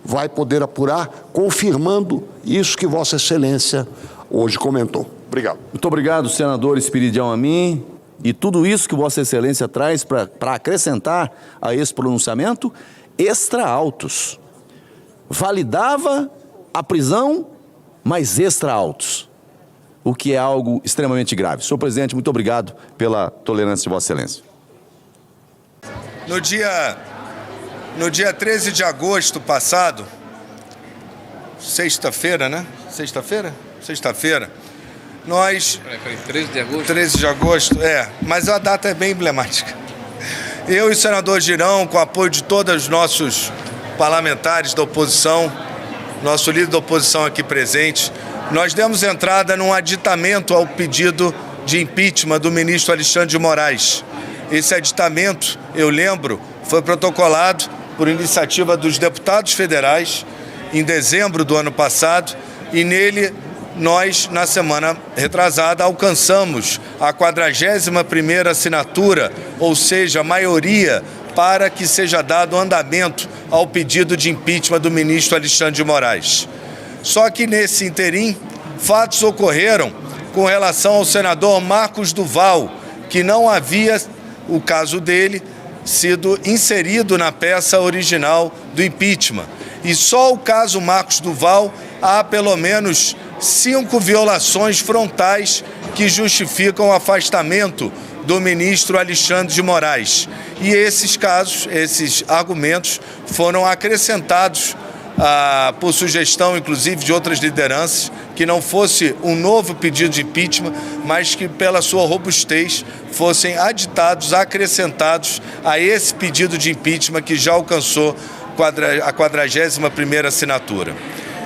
vai poder apurar, confirmando isso que Vossa Excelência hoje comentou. Obrigado. Muito obrigado, senador Espiridião Amin. E tudo isso que Vossa Excelência traz para acrescentar a esse pronunciamento, extra autos. Validava a prisão, mas extra autos, o que é algo extremamente grave. Senhor presidente, muito obrigado pela tolerância de Vossa Excelência. No dia 13 de agosto passado, sexta-feira, né? Sexta-feira, nós... 13 de agosto? 13 de agosto, mas a data é bem emblemática. eu e o senador Girão, com o apoio de todos os nossos parlamentares da oposição, nosso líder da oposição aqui presente, nós demos entrada num aditamento ao pedido de impeachment do ministro Alexandre de Moraes. Esse aditamento, eu lembro, foi protocolado por iniciativa dos deputados federais em dezembro do ano passado, e nele nós, na semana retrasada, alcançamos a 41ª assinatura, ou seja, a maioria, para que seja dado andamento ao pedido de impeachment do ministro Alexandre de Moraes. Só que nesse interim, fatos ocorreram com relação ao senador Marcos Duval, que não havia, o caso dele, sido inserido na peça original do impeachment. E só o caso Marcos Duval há pelo menos 5 violações frontais que justificam o afastamento do ministro Alexandre de Moraes. E esses casos, esses argumentos foram acrescentados por sugestão, inclusive, de outras lideranças, que não fosse um novo pedido de impeachment, mas que, pela sua robustez, fossem aditados, acrescentados a esse pedido de impeachment que já alcançou a 41ª assinatura.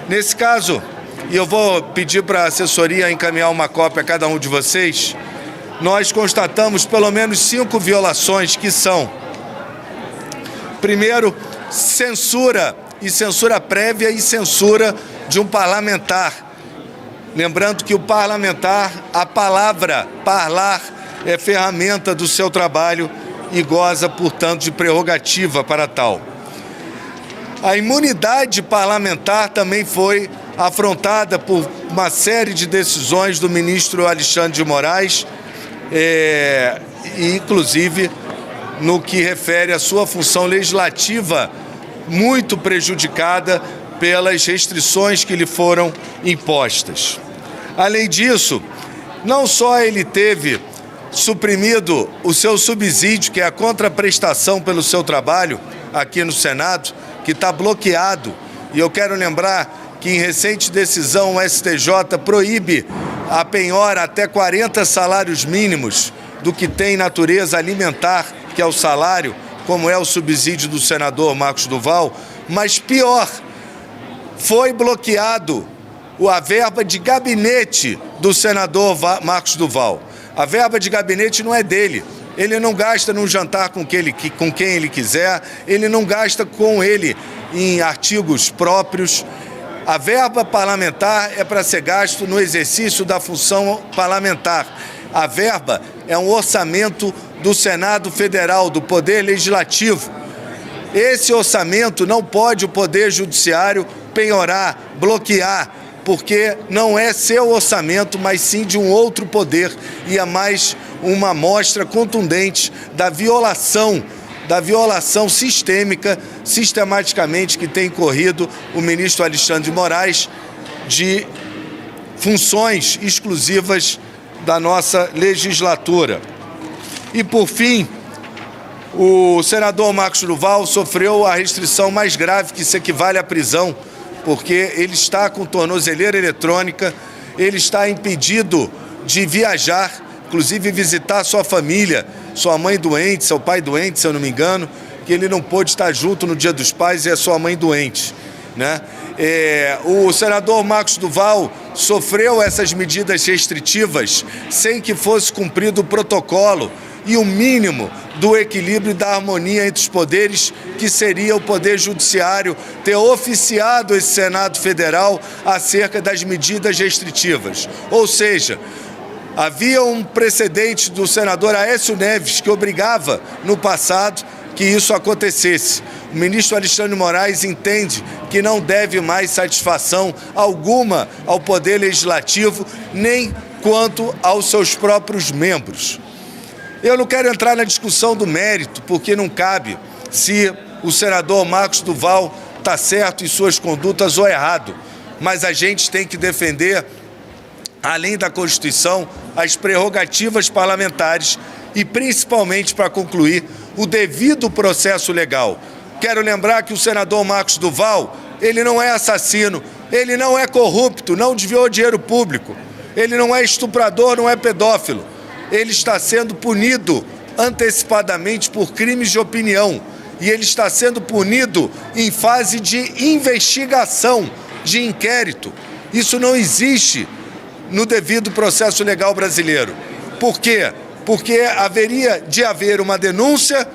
Nesse caso, e eu vou pedir para a assessoria encaminhar uma cópia a cada um de vocês, nós constatamos pelo menos 5 violações que são: primeiro, censura e censura prévia e censura de um parlamentar. Lembrando que o parlamentar, a palavra parlar é ferramenta do seu trabalho e goza, portanto, de prerrogativa para tal. A imunidade parlamentar também foi afrontada por uma série de decisões do ministro Alexandre de Moraes, inclusive no que refere à sua função legislativa, muito prejudicada pelas restrições que lhe foram impostas. Além disso, não só ele teve suprimido o seu subsídio, que é a contraprestação pelo seu trabalho aqui no Senado, que está bloqueado, e eu quero lembrar que em recente decisão o STJ proíbe a penhora até 40 salários mínimos do que tem natureza alimentar, que é o salário, como é o subsídio do senador Marcos Duval, mas pior, foi bloqueado a verba de gabinete do senador Marcos Duval. A verba de gabinete não é dele. Ele não gasta num jantar com quem ele quiser, ele não gasta com ele em artigos próprios. A verba parlamentar é para ser gasto no exercício da função parlamentar. A verba é um orçamento do Senado Federal, do Poder Legislativo. Esse orçamento não pode o Poder Judiciário penhorar, bloquear, porque não é seu orçamento, mas sim de um outro poder, e é mais uma amostra contundente da violação sistematicamente que tem corrido o ministro Alexandre de Moraes de funções exclusivas da nossa legislatura. E, por fim, o senador Marcos Duval sofreu a restrição mais grave, que se equivale à prisão, porque ele está com tornozeleira eletrônica, ele está impedido de viajar, inclusive visitar sua família, sua mãe doente, seu pai doente, se eu não me engano, que ele não pôde estar junto no Dia dos Pais e a sua mãe doente, né? O senador Marcos Duval sofreu essas medidas restritivas sem que fosse cumprido o protocolo e o mínimo do equilíbrio e da harmonia entre os poderes, que seria o Poder Judiciário ter oficiado esse Senado Federal acerca das medidas restritivas. Ou seja, havia um precedente do senador Aécio Neves que obrigava, no passado, que isso acontecesse. O ministro Alexandre de Moraes entende que não deve mais satisfação alguma ao Poder Legislativo, nem quanto aos seus próprios membros. Eu não quero entrar na discussão do mérito, porque não cabe se o senador Marcos Duval está certo em suas condutas ou errado, mas a gente tem que defender, além da Constituição, as prerrogativas parlamentares e, principalmente, para concluir, o devido processo legal. Quero lembrar que o senador Marcos Duval, ele não é assassino, ele não é corrupto, não desviou dinheiro público, ele não é estuprador, não é pedófilo. Ele está sendo punido antecipadamente por crimes de opinião e ele está sendo punido em fase de investigação, de inquérito. Isso não existe no devido processo legal brasileiro. Por quê? Porque haveria de haver uma denúncia,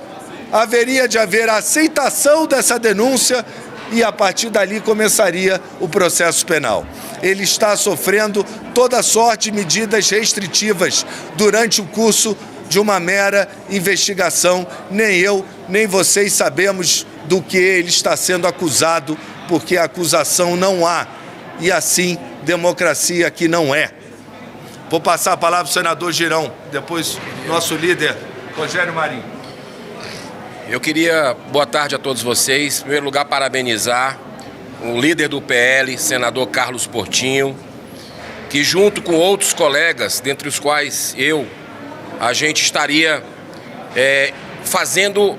haveria de haver a aceitação dessa denúncia e a partir dali começaria o processo penal. Ele está sofrendo toda sorte de medidas restritivas durante o curso de uma mera investigação. Nem eu, nem vocês sabemos do que ele está sendo acusado, porque a acusação não há. E assim, democracia aqui não é. Vou passar a palavra ao senador Girão, depois nosso líder, Rogério Marinho. Eu queria, boa tarde a todos vocês. Em primeiro lugar, parabenizar o líder do PL, senador Carlos Portinho, que junto com outros colegas, dentre os quais a gente estaria fazendo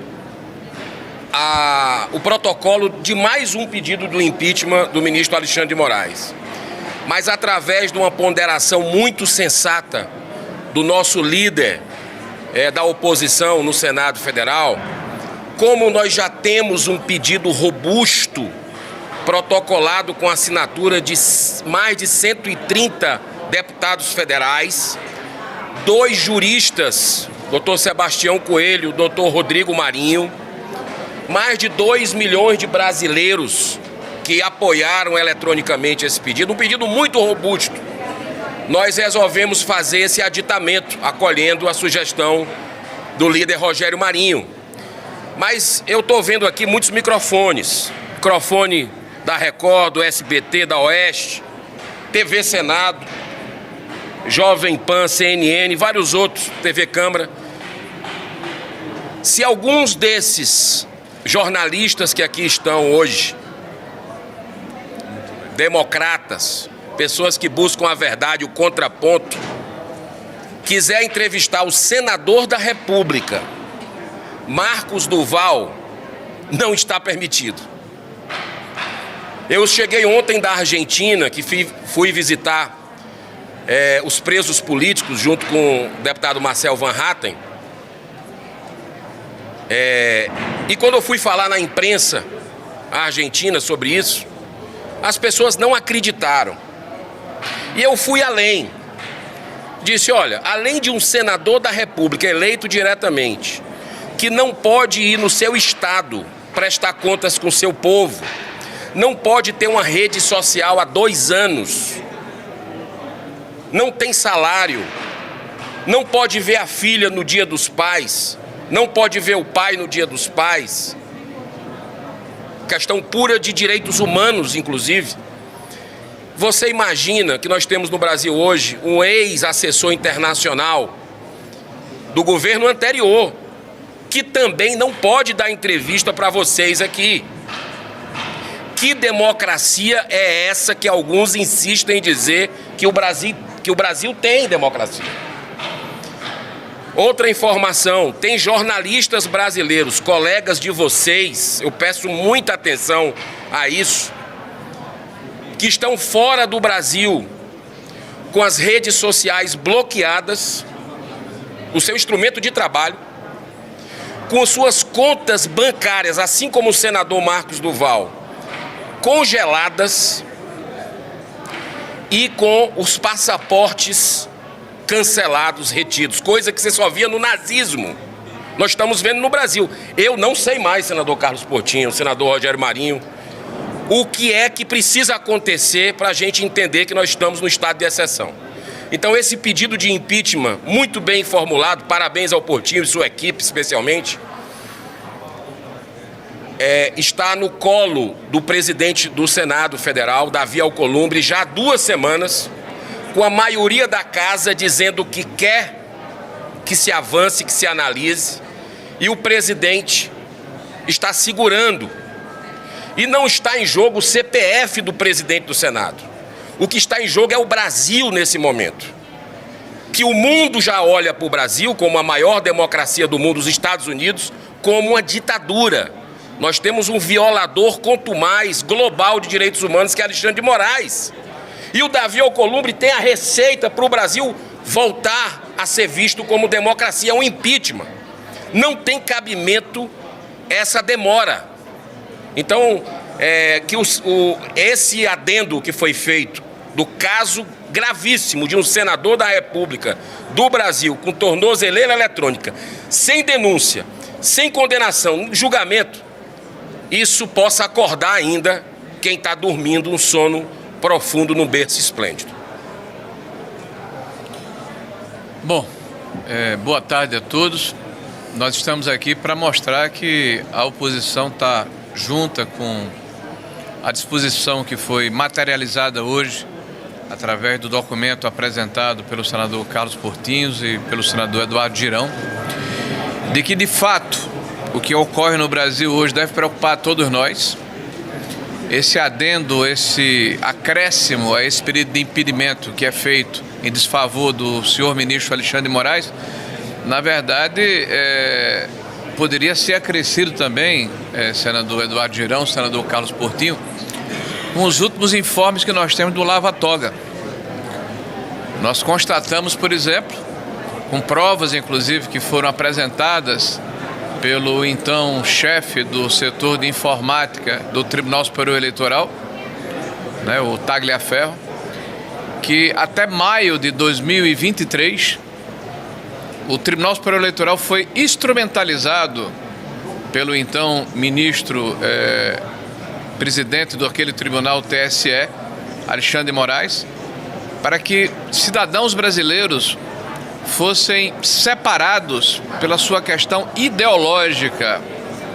o protocolo de mais um pedido do impeachment do ministro Alexandre de Moraes. Mas através de uma ponderação muito sensata do nosso líder da oposição no Senado Federal, como nós já temos um pedido robusto, protocolado com assinatura de mais de 130 deputados federais, 2 juristas, Dr. Sebastião Coelho e Dr. Rodrigo Marinho, mais de 2 milhões de brasileiros que apoiaram eletronicamente esse pedido, um pedido muito robusto. Nós resolvemos fazer esse aditamento, acolhendo a sugestão do líder Rogério Marinho. Mas eu estou vendo aqui muitos microfones, microfone da Record, do SBT, da Oeste, TV Senado, Jovem Pan, CNN, vários outros, TV Câmara. Se alguns desses jornalistas que aqui estão hoje, democratas, pessoas que buscam a verdade, o contraponto, quiser entrevistar o senador da República, Marcos Duval, não está permitido. Eu cheguei ontem da Argentina, que fui visitar os presos políticos junto com o deputado Marcel Van Hatten. E quando eu fui falar na imprensa argentina sobre isso, as pessoas não acreditaram. E eu fui além. Disse, olha, além de um senador da República eleito diretamente, que não pode ir no seu estado prestar contas com o seu povo, não pode ter uma rede social há 2 anos, não tem salário, não pode ver a filha no Dia dos Pais, não pode ver o pai no Dia dos Pais, questão pura de direitos humanos, inclusive. Você imagina que nós temos no Brasil hoje um ex-assessor internacional do governo anterior, que também não pode dar entrevista para vocês aqui. Que democracia é essa que alguns insistem em dizer que o Brasil tem democracia? Outra informação, tem jornalistas brasileiros, colegas de vocês, eu peço muita atenção a isso, que estão fora do Brasil, com as redes sociais bloqueadas, o seu instrumento de trabalho, com suas contas bancárias, assim como o senador Marcos Duval, congeladas e com os passaportes cancelados, retidos, coisa que você só via no nazismo. Nós estamos vendo no Brasil. Eu não sei mais, senador Carlos Portinho, senador Rogério Marinho, o que é que precisa acontecer para a gente entender que nós estamos no estado de exceção. Então esse pedido de impeachment, muito bem formulado, parabéns ao Portinho e sua equipe especialmente, está no colo do presidente do Senado Federal, Davi Alcolumbre, já há 2 semanas, com a maioria da casa dizendo que quer que se avance, que se analise, e o presidente está segurando. E não está em jogo o CPF do presidente do Senado. O que está em jogo é o Brasil nesse momento. Que o mundo já olha para o Brasil como a maior democracia do mundo, os Estados Unidos, como uma ditadura. Nós temos um violador contumaz global de direitos humanos que é Alexandre de Moraes. E o Davi Alcolumbre tem a receita para o Brasil voltar a ser visto como democracia, um impeachment. Não tem cabimento essa demora. Então, esse adendo que foi feito do caso gravíssimo de um senador da República do Brasil com tornozeleira eletrônica, sem denúncia, sem condenação, julgamento, isso possa acordar ainda quem está dormindo um sono profundo num berço esplêndido. Bom, boa tarde a todos. Nós estamos aqui para mostrar que a oposição está junta com a disposição que foi materializada hoje através do documento apresentado pelo senador Carlos Portinhos e pelo senador Eduardo Girão, de que, de fato, o que ocorre no Brasil hoje deve preocupar todos nós. Esse adendo, esse acréscimo a esse pedido de impedimento que é feito em desfavor do senhor ministro Alexandre de Moraes, na verdade, poderia ser acrescido também, senador Eduardo Girão, senador Carlos Portinho, com os últimos informes que nós temos do Lava Toga. Nós constatamos, por exemplo, com provas, inclusive, que foram apresentadas pelo então chefe do setor de informática do Tribunal Superior Eleitoral, o Tagliaferro, que até maio de 2023, o Tribunal Superior Eleitoral foi instrumentalizado pelo então ministro presidente daquele tribunal, TSE, Alexandre de Moraes, para que cidadãos brasileiros fossem separados pela sua questão ideológica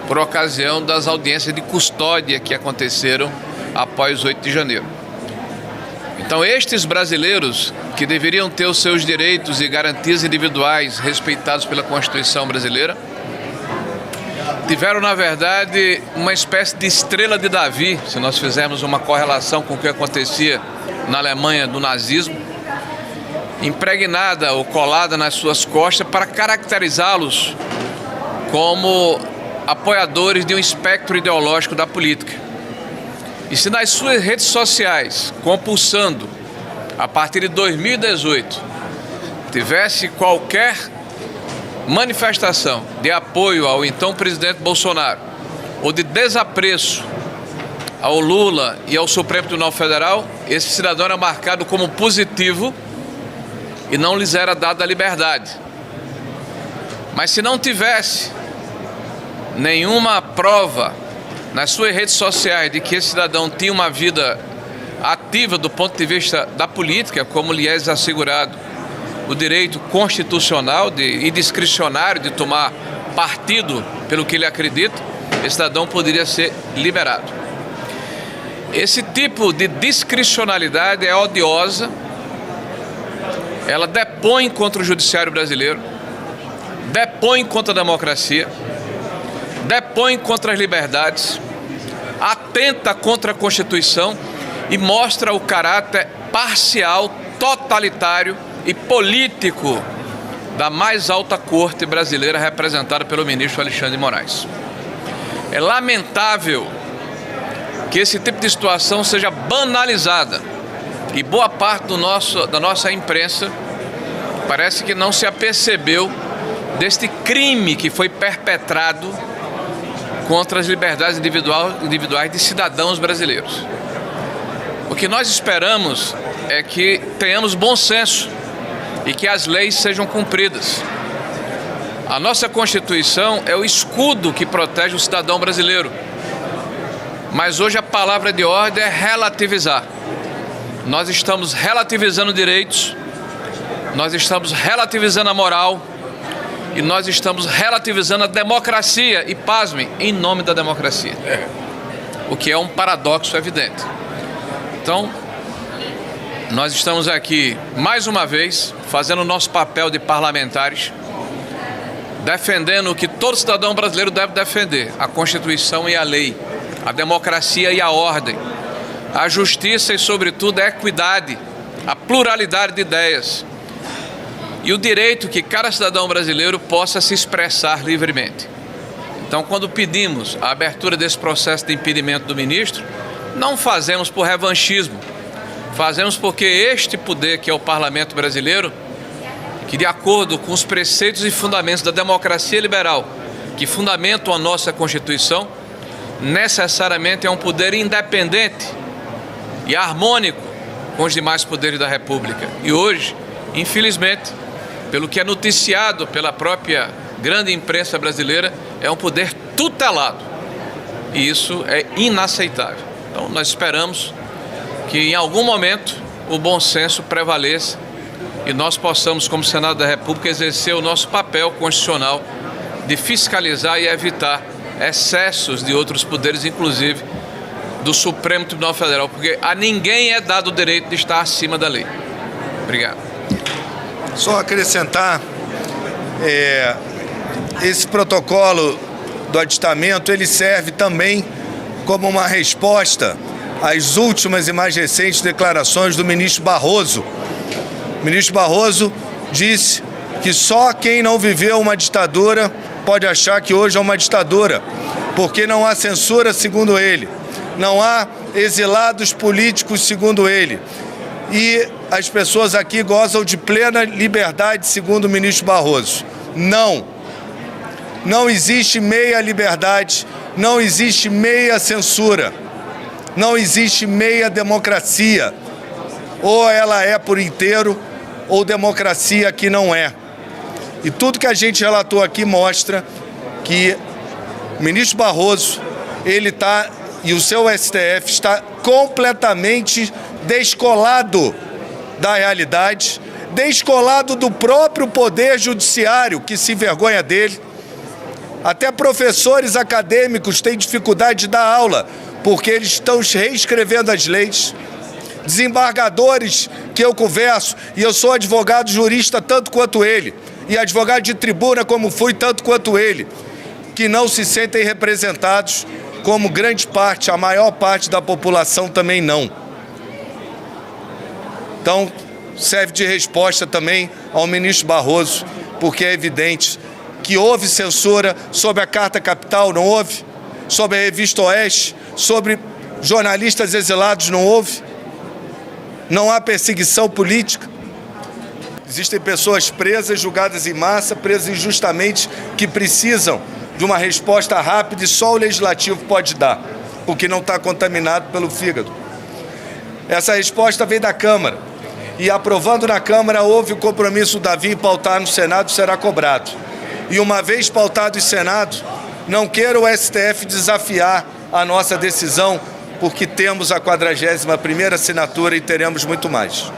por ocasião das audiências de custódia que aconteceram após 8 de janeiro. Então, estes brasileiros que deveriam ter os seus direitos e garantias individuais respeitados pela Constituição brasileira, tiveram, na verdade, uma espécie de estrela de Davi, se nós fizermos uma correlação com o que acontecia na Alemanha do nazismo, impregnada ou colada nas suas costas para caracterizá-los como apoiadores de um espectro ideológico da política. E se nas suas redes sociais, compulsando, a partir de 2018, tivesse qualquer manifestação de apoio ao então presidente Bolsonaro ou de desapreço ao Lula e ao Supremo Tribunal Federal, esse cidadão era marcado como positivo e não lhes era dada a liberdade. Mas se não tivesse nenhuma prova nas suas redes sociais de que esse cidadão tinha uma vida ativa do ponto de vista da política, como lhe é assegurado o direito constitucional e discricionário de tomar partido pelo que ele acredita, esse cidadão poderia ser liberado. Esse tipo de discricionalidade é odiosa, ela depõe contra o judiciário brasileiro, depõe contra a democracia, depõe contra as liberdades, atenta contra a Constituição e mostra o caráter parcial, totalitário e político da mais alta corte brasileira representada pelo ministro Alexandre de Moraes. É lamentável que esse tipo de situação seja banalizada e boa parte da nossa imprensa parece que não se apercebeu deste crime que foi perpetrado contra as liberdades individuais de cidadãos brasileiros. O que nós esperamos é que tenhamos bom senso e que as leis sejam cumpridas. A nossa Constituição é o escudo que protege o cidadão brasileiro. Mas hoje a palavra de ordem é relativizar. Nós estamos relativizando direitos, nós estamos relativizando a moral e nós estamos relativizando a democracia e, pasmem, em nome da democracia. O que é um paradoxo evidente. Então, nós estamos aqui, mais uma vez, fazendo o nosso papel de parlamentares, defendendo o que todo cidadão brasileiro deve defender: a Constituição e a lei, a democracia e a ordem, a justiça e, sobretudo, a equidade, a pluralidade de ideias e o direito que cada cidadão brasileiro possa se expressar livremente. Então, quando pedimos a abertura desse processo de impedimento do ministro, não fazemos por revanchismo, fazemos porque este poder, que é o parlamento brasileiro, que, de acordo com os preceitos e fundamentos da democracia liberal, que fundamentam a nossa Constituição, necessariamente é um poder independente e harmônico com os demais poderes da República. E hoje, infelizmente, pelo que é noticiado pela própria grande imprensa brasileira, é um poder tutelado. E isso é inaceitável. Então, nós esperamos que, em algum momento, o bom senso prevaleça e nós possamos, como Senado da República, exercer o nosso papel constitucional de fiscalizar e evitar excessos de outros poderes, inclusive do Supremo Tribunal Federal, porque a ninguém é dado o direito de estar acima da lei. Obrigado. Só acrescentar, esse protocolo do aditamento, ele serve também como uma resposta às últimas e mais recentes declarações do ministro Barroso. O ministro Barroso disse que só quem não viveu uma ditadura pode achar que hoje é uma ditadura, porque não há censura, segundo ele, não há exilados políticos, segundo ele, e as pessoas aqui gozam de plena liberdade, segundo o ministro Barroso. Não existe meia liberdade, não existe meia censura, não existe meia democracia. Ou ela é por inteiro, ou democracia que não é. E tudo que a gente relatou aqui mostra que o ministro Barroso, e o seu STF está completamente descolado da realidade, descolado do próprio poder judiciário, que se envergonha dele. Até professores acadêmicos têm dificuldade de dar aula, porque eles estão reescrevendo as leis. Desembargadores que eu converso, e eu sou advogado jurista tanto quanto ele, e advogado de tribuna como fui tanto quanto ele, que não se sentem representados, como grande parte, a maior parte da população também não. Então, serve de resposta também ao ministro Barroso, porque é evidente que houve censura sobre a Carta Capital, não houve? Sobre a Revista Oeste, sobre jornalistas exilados, não houve? Não há perseguição política? Existem pessoas presas, julgadas em massa, presas injustamente, que precisam de uma resposta rápida e só o Legislativo pode dar, porque não está contaminado pelo fígado. Essa resposta vem da Câmara, e aprovando na Câmara, houve o compromisso do Davi em pautar no Senado, será cobrado. E uma vez pautado em Senado, não queira o STF desafiar a nossa decisão, porque temos a 41ª assinatura e teremos muito mais.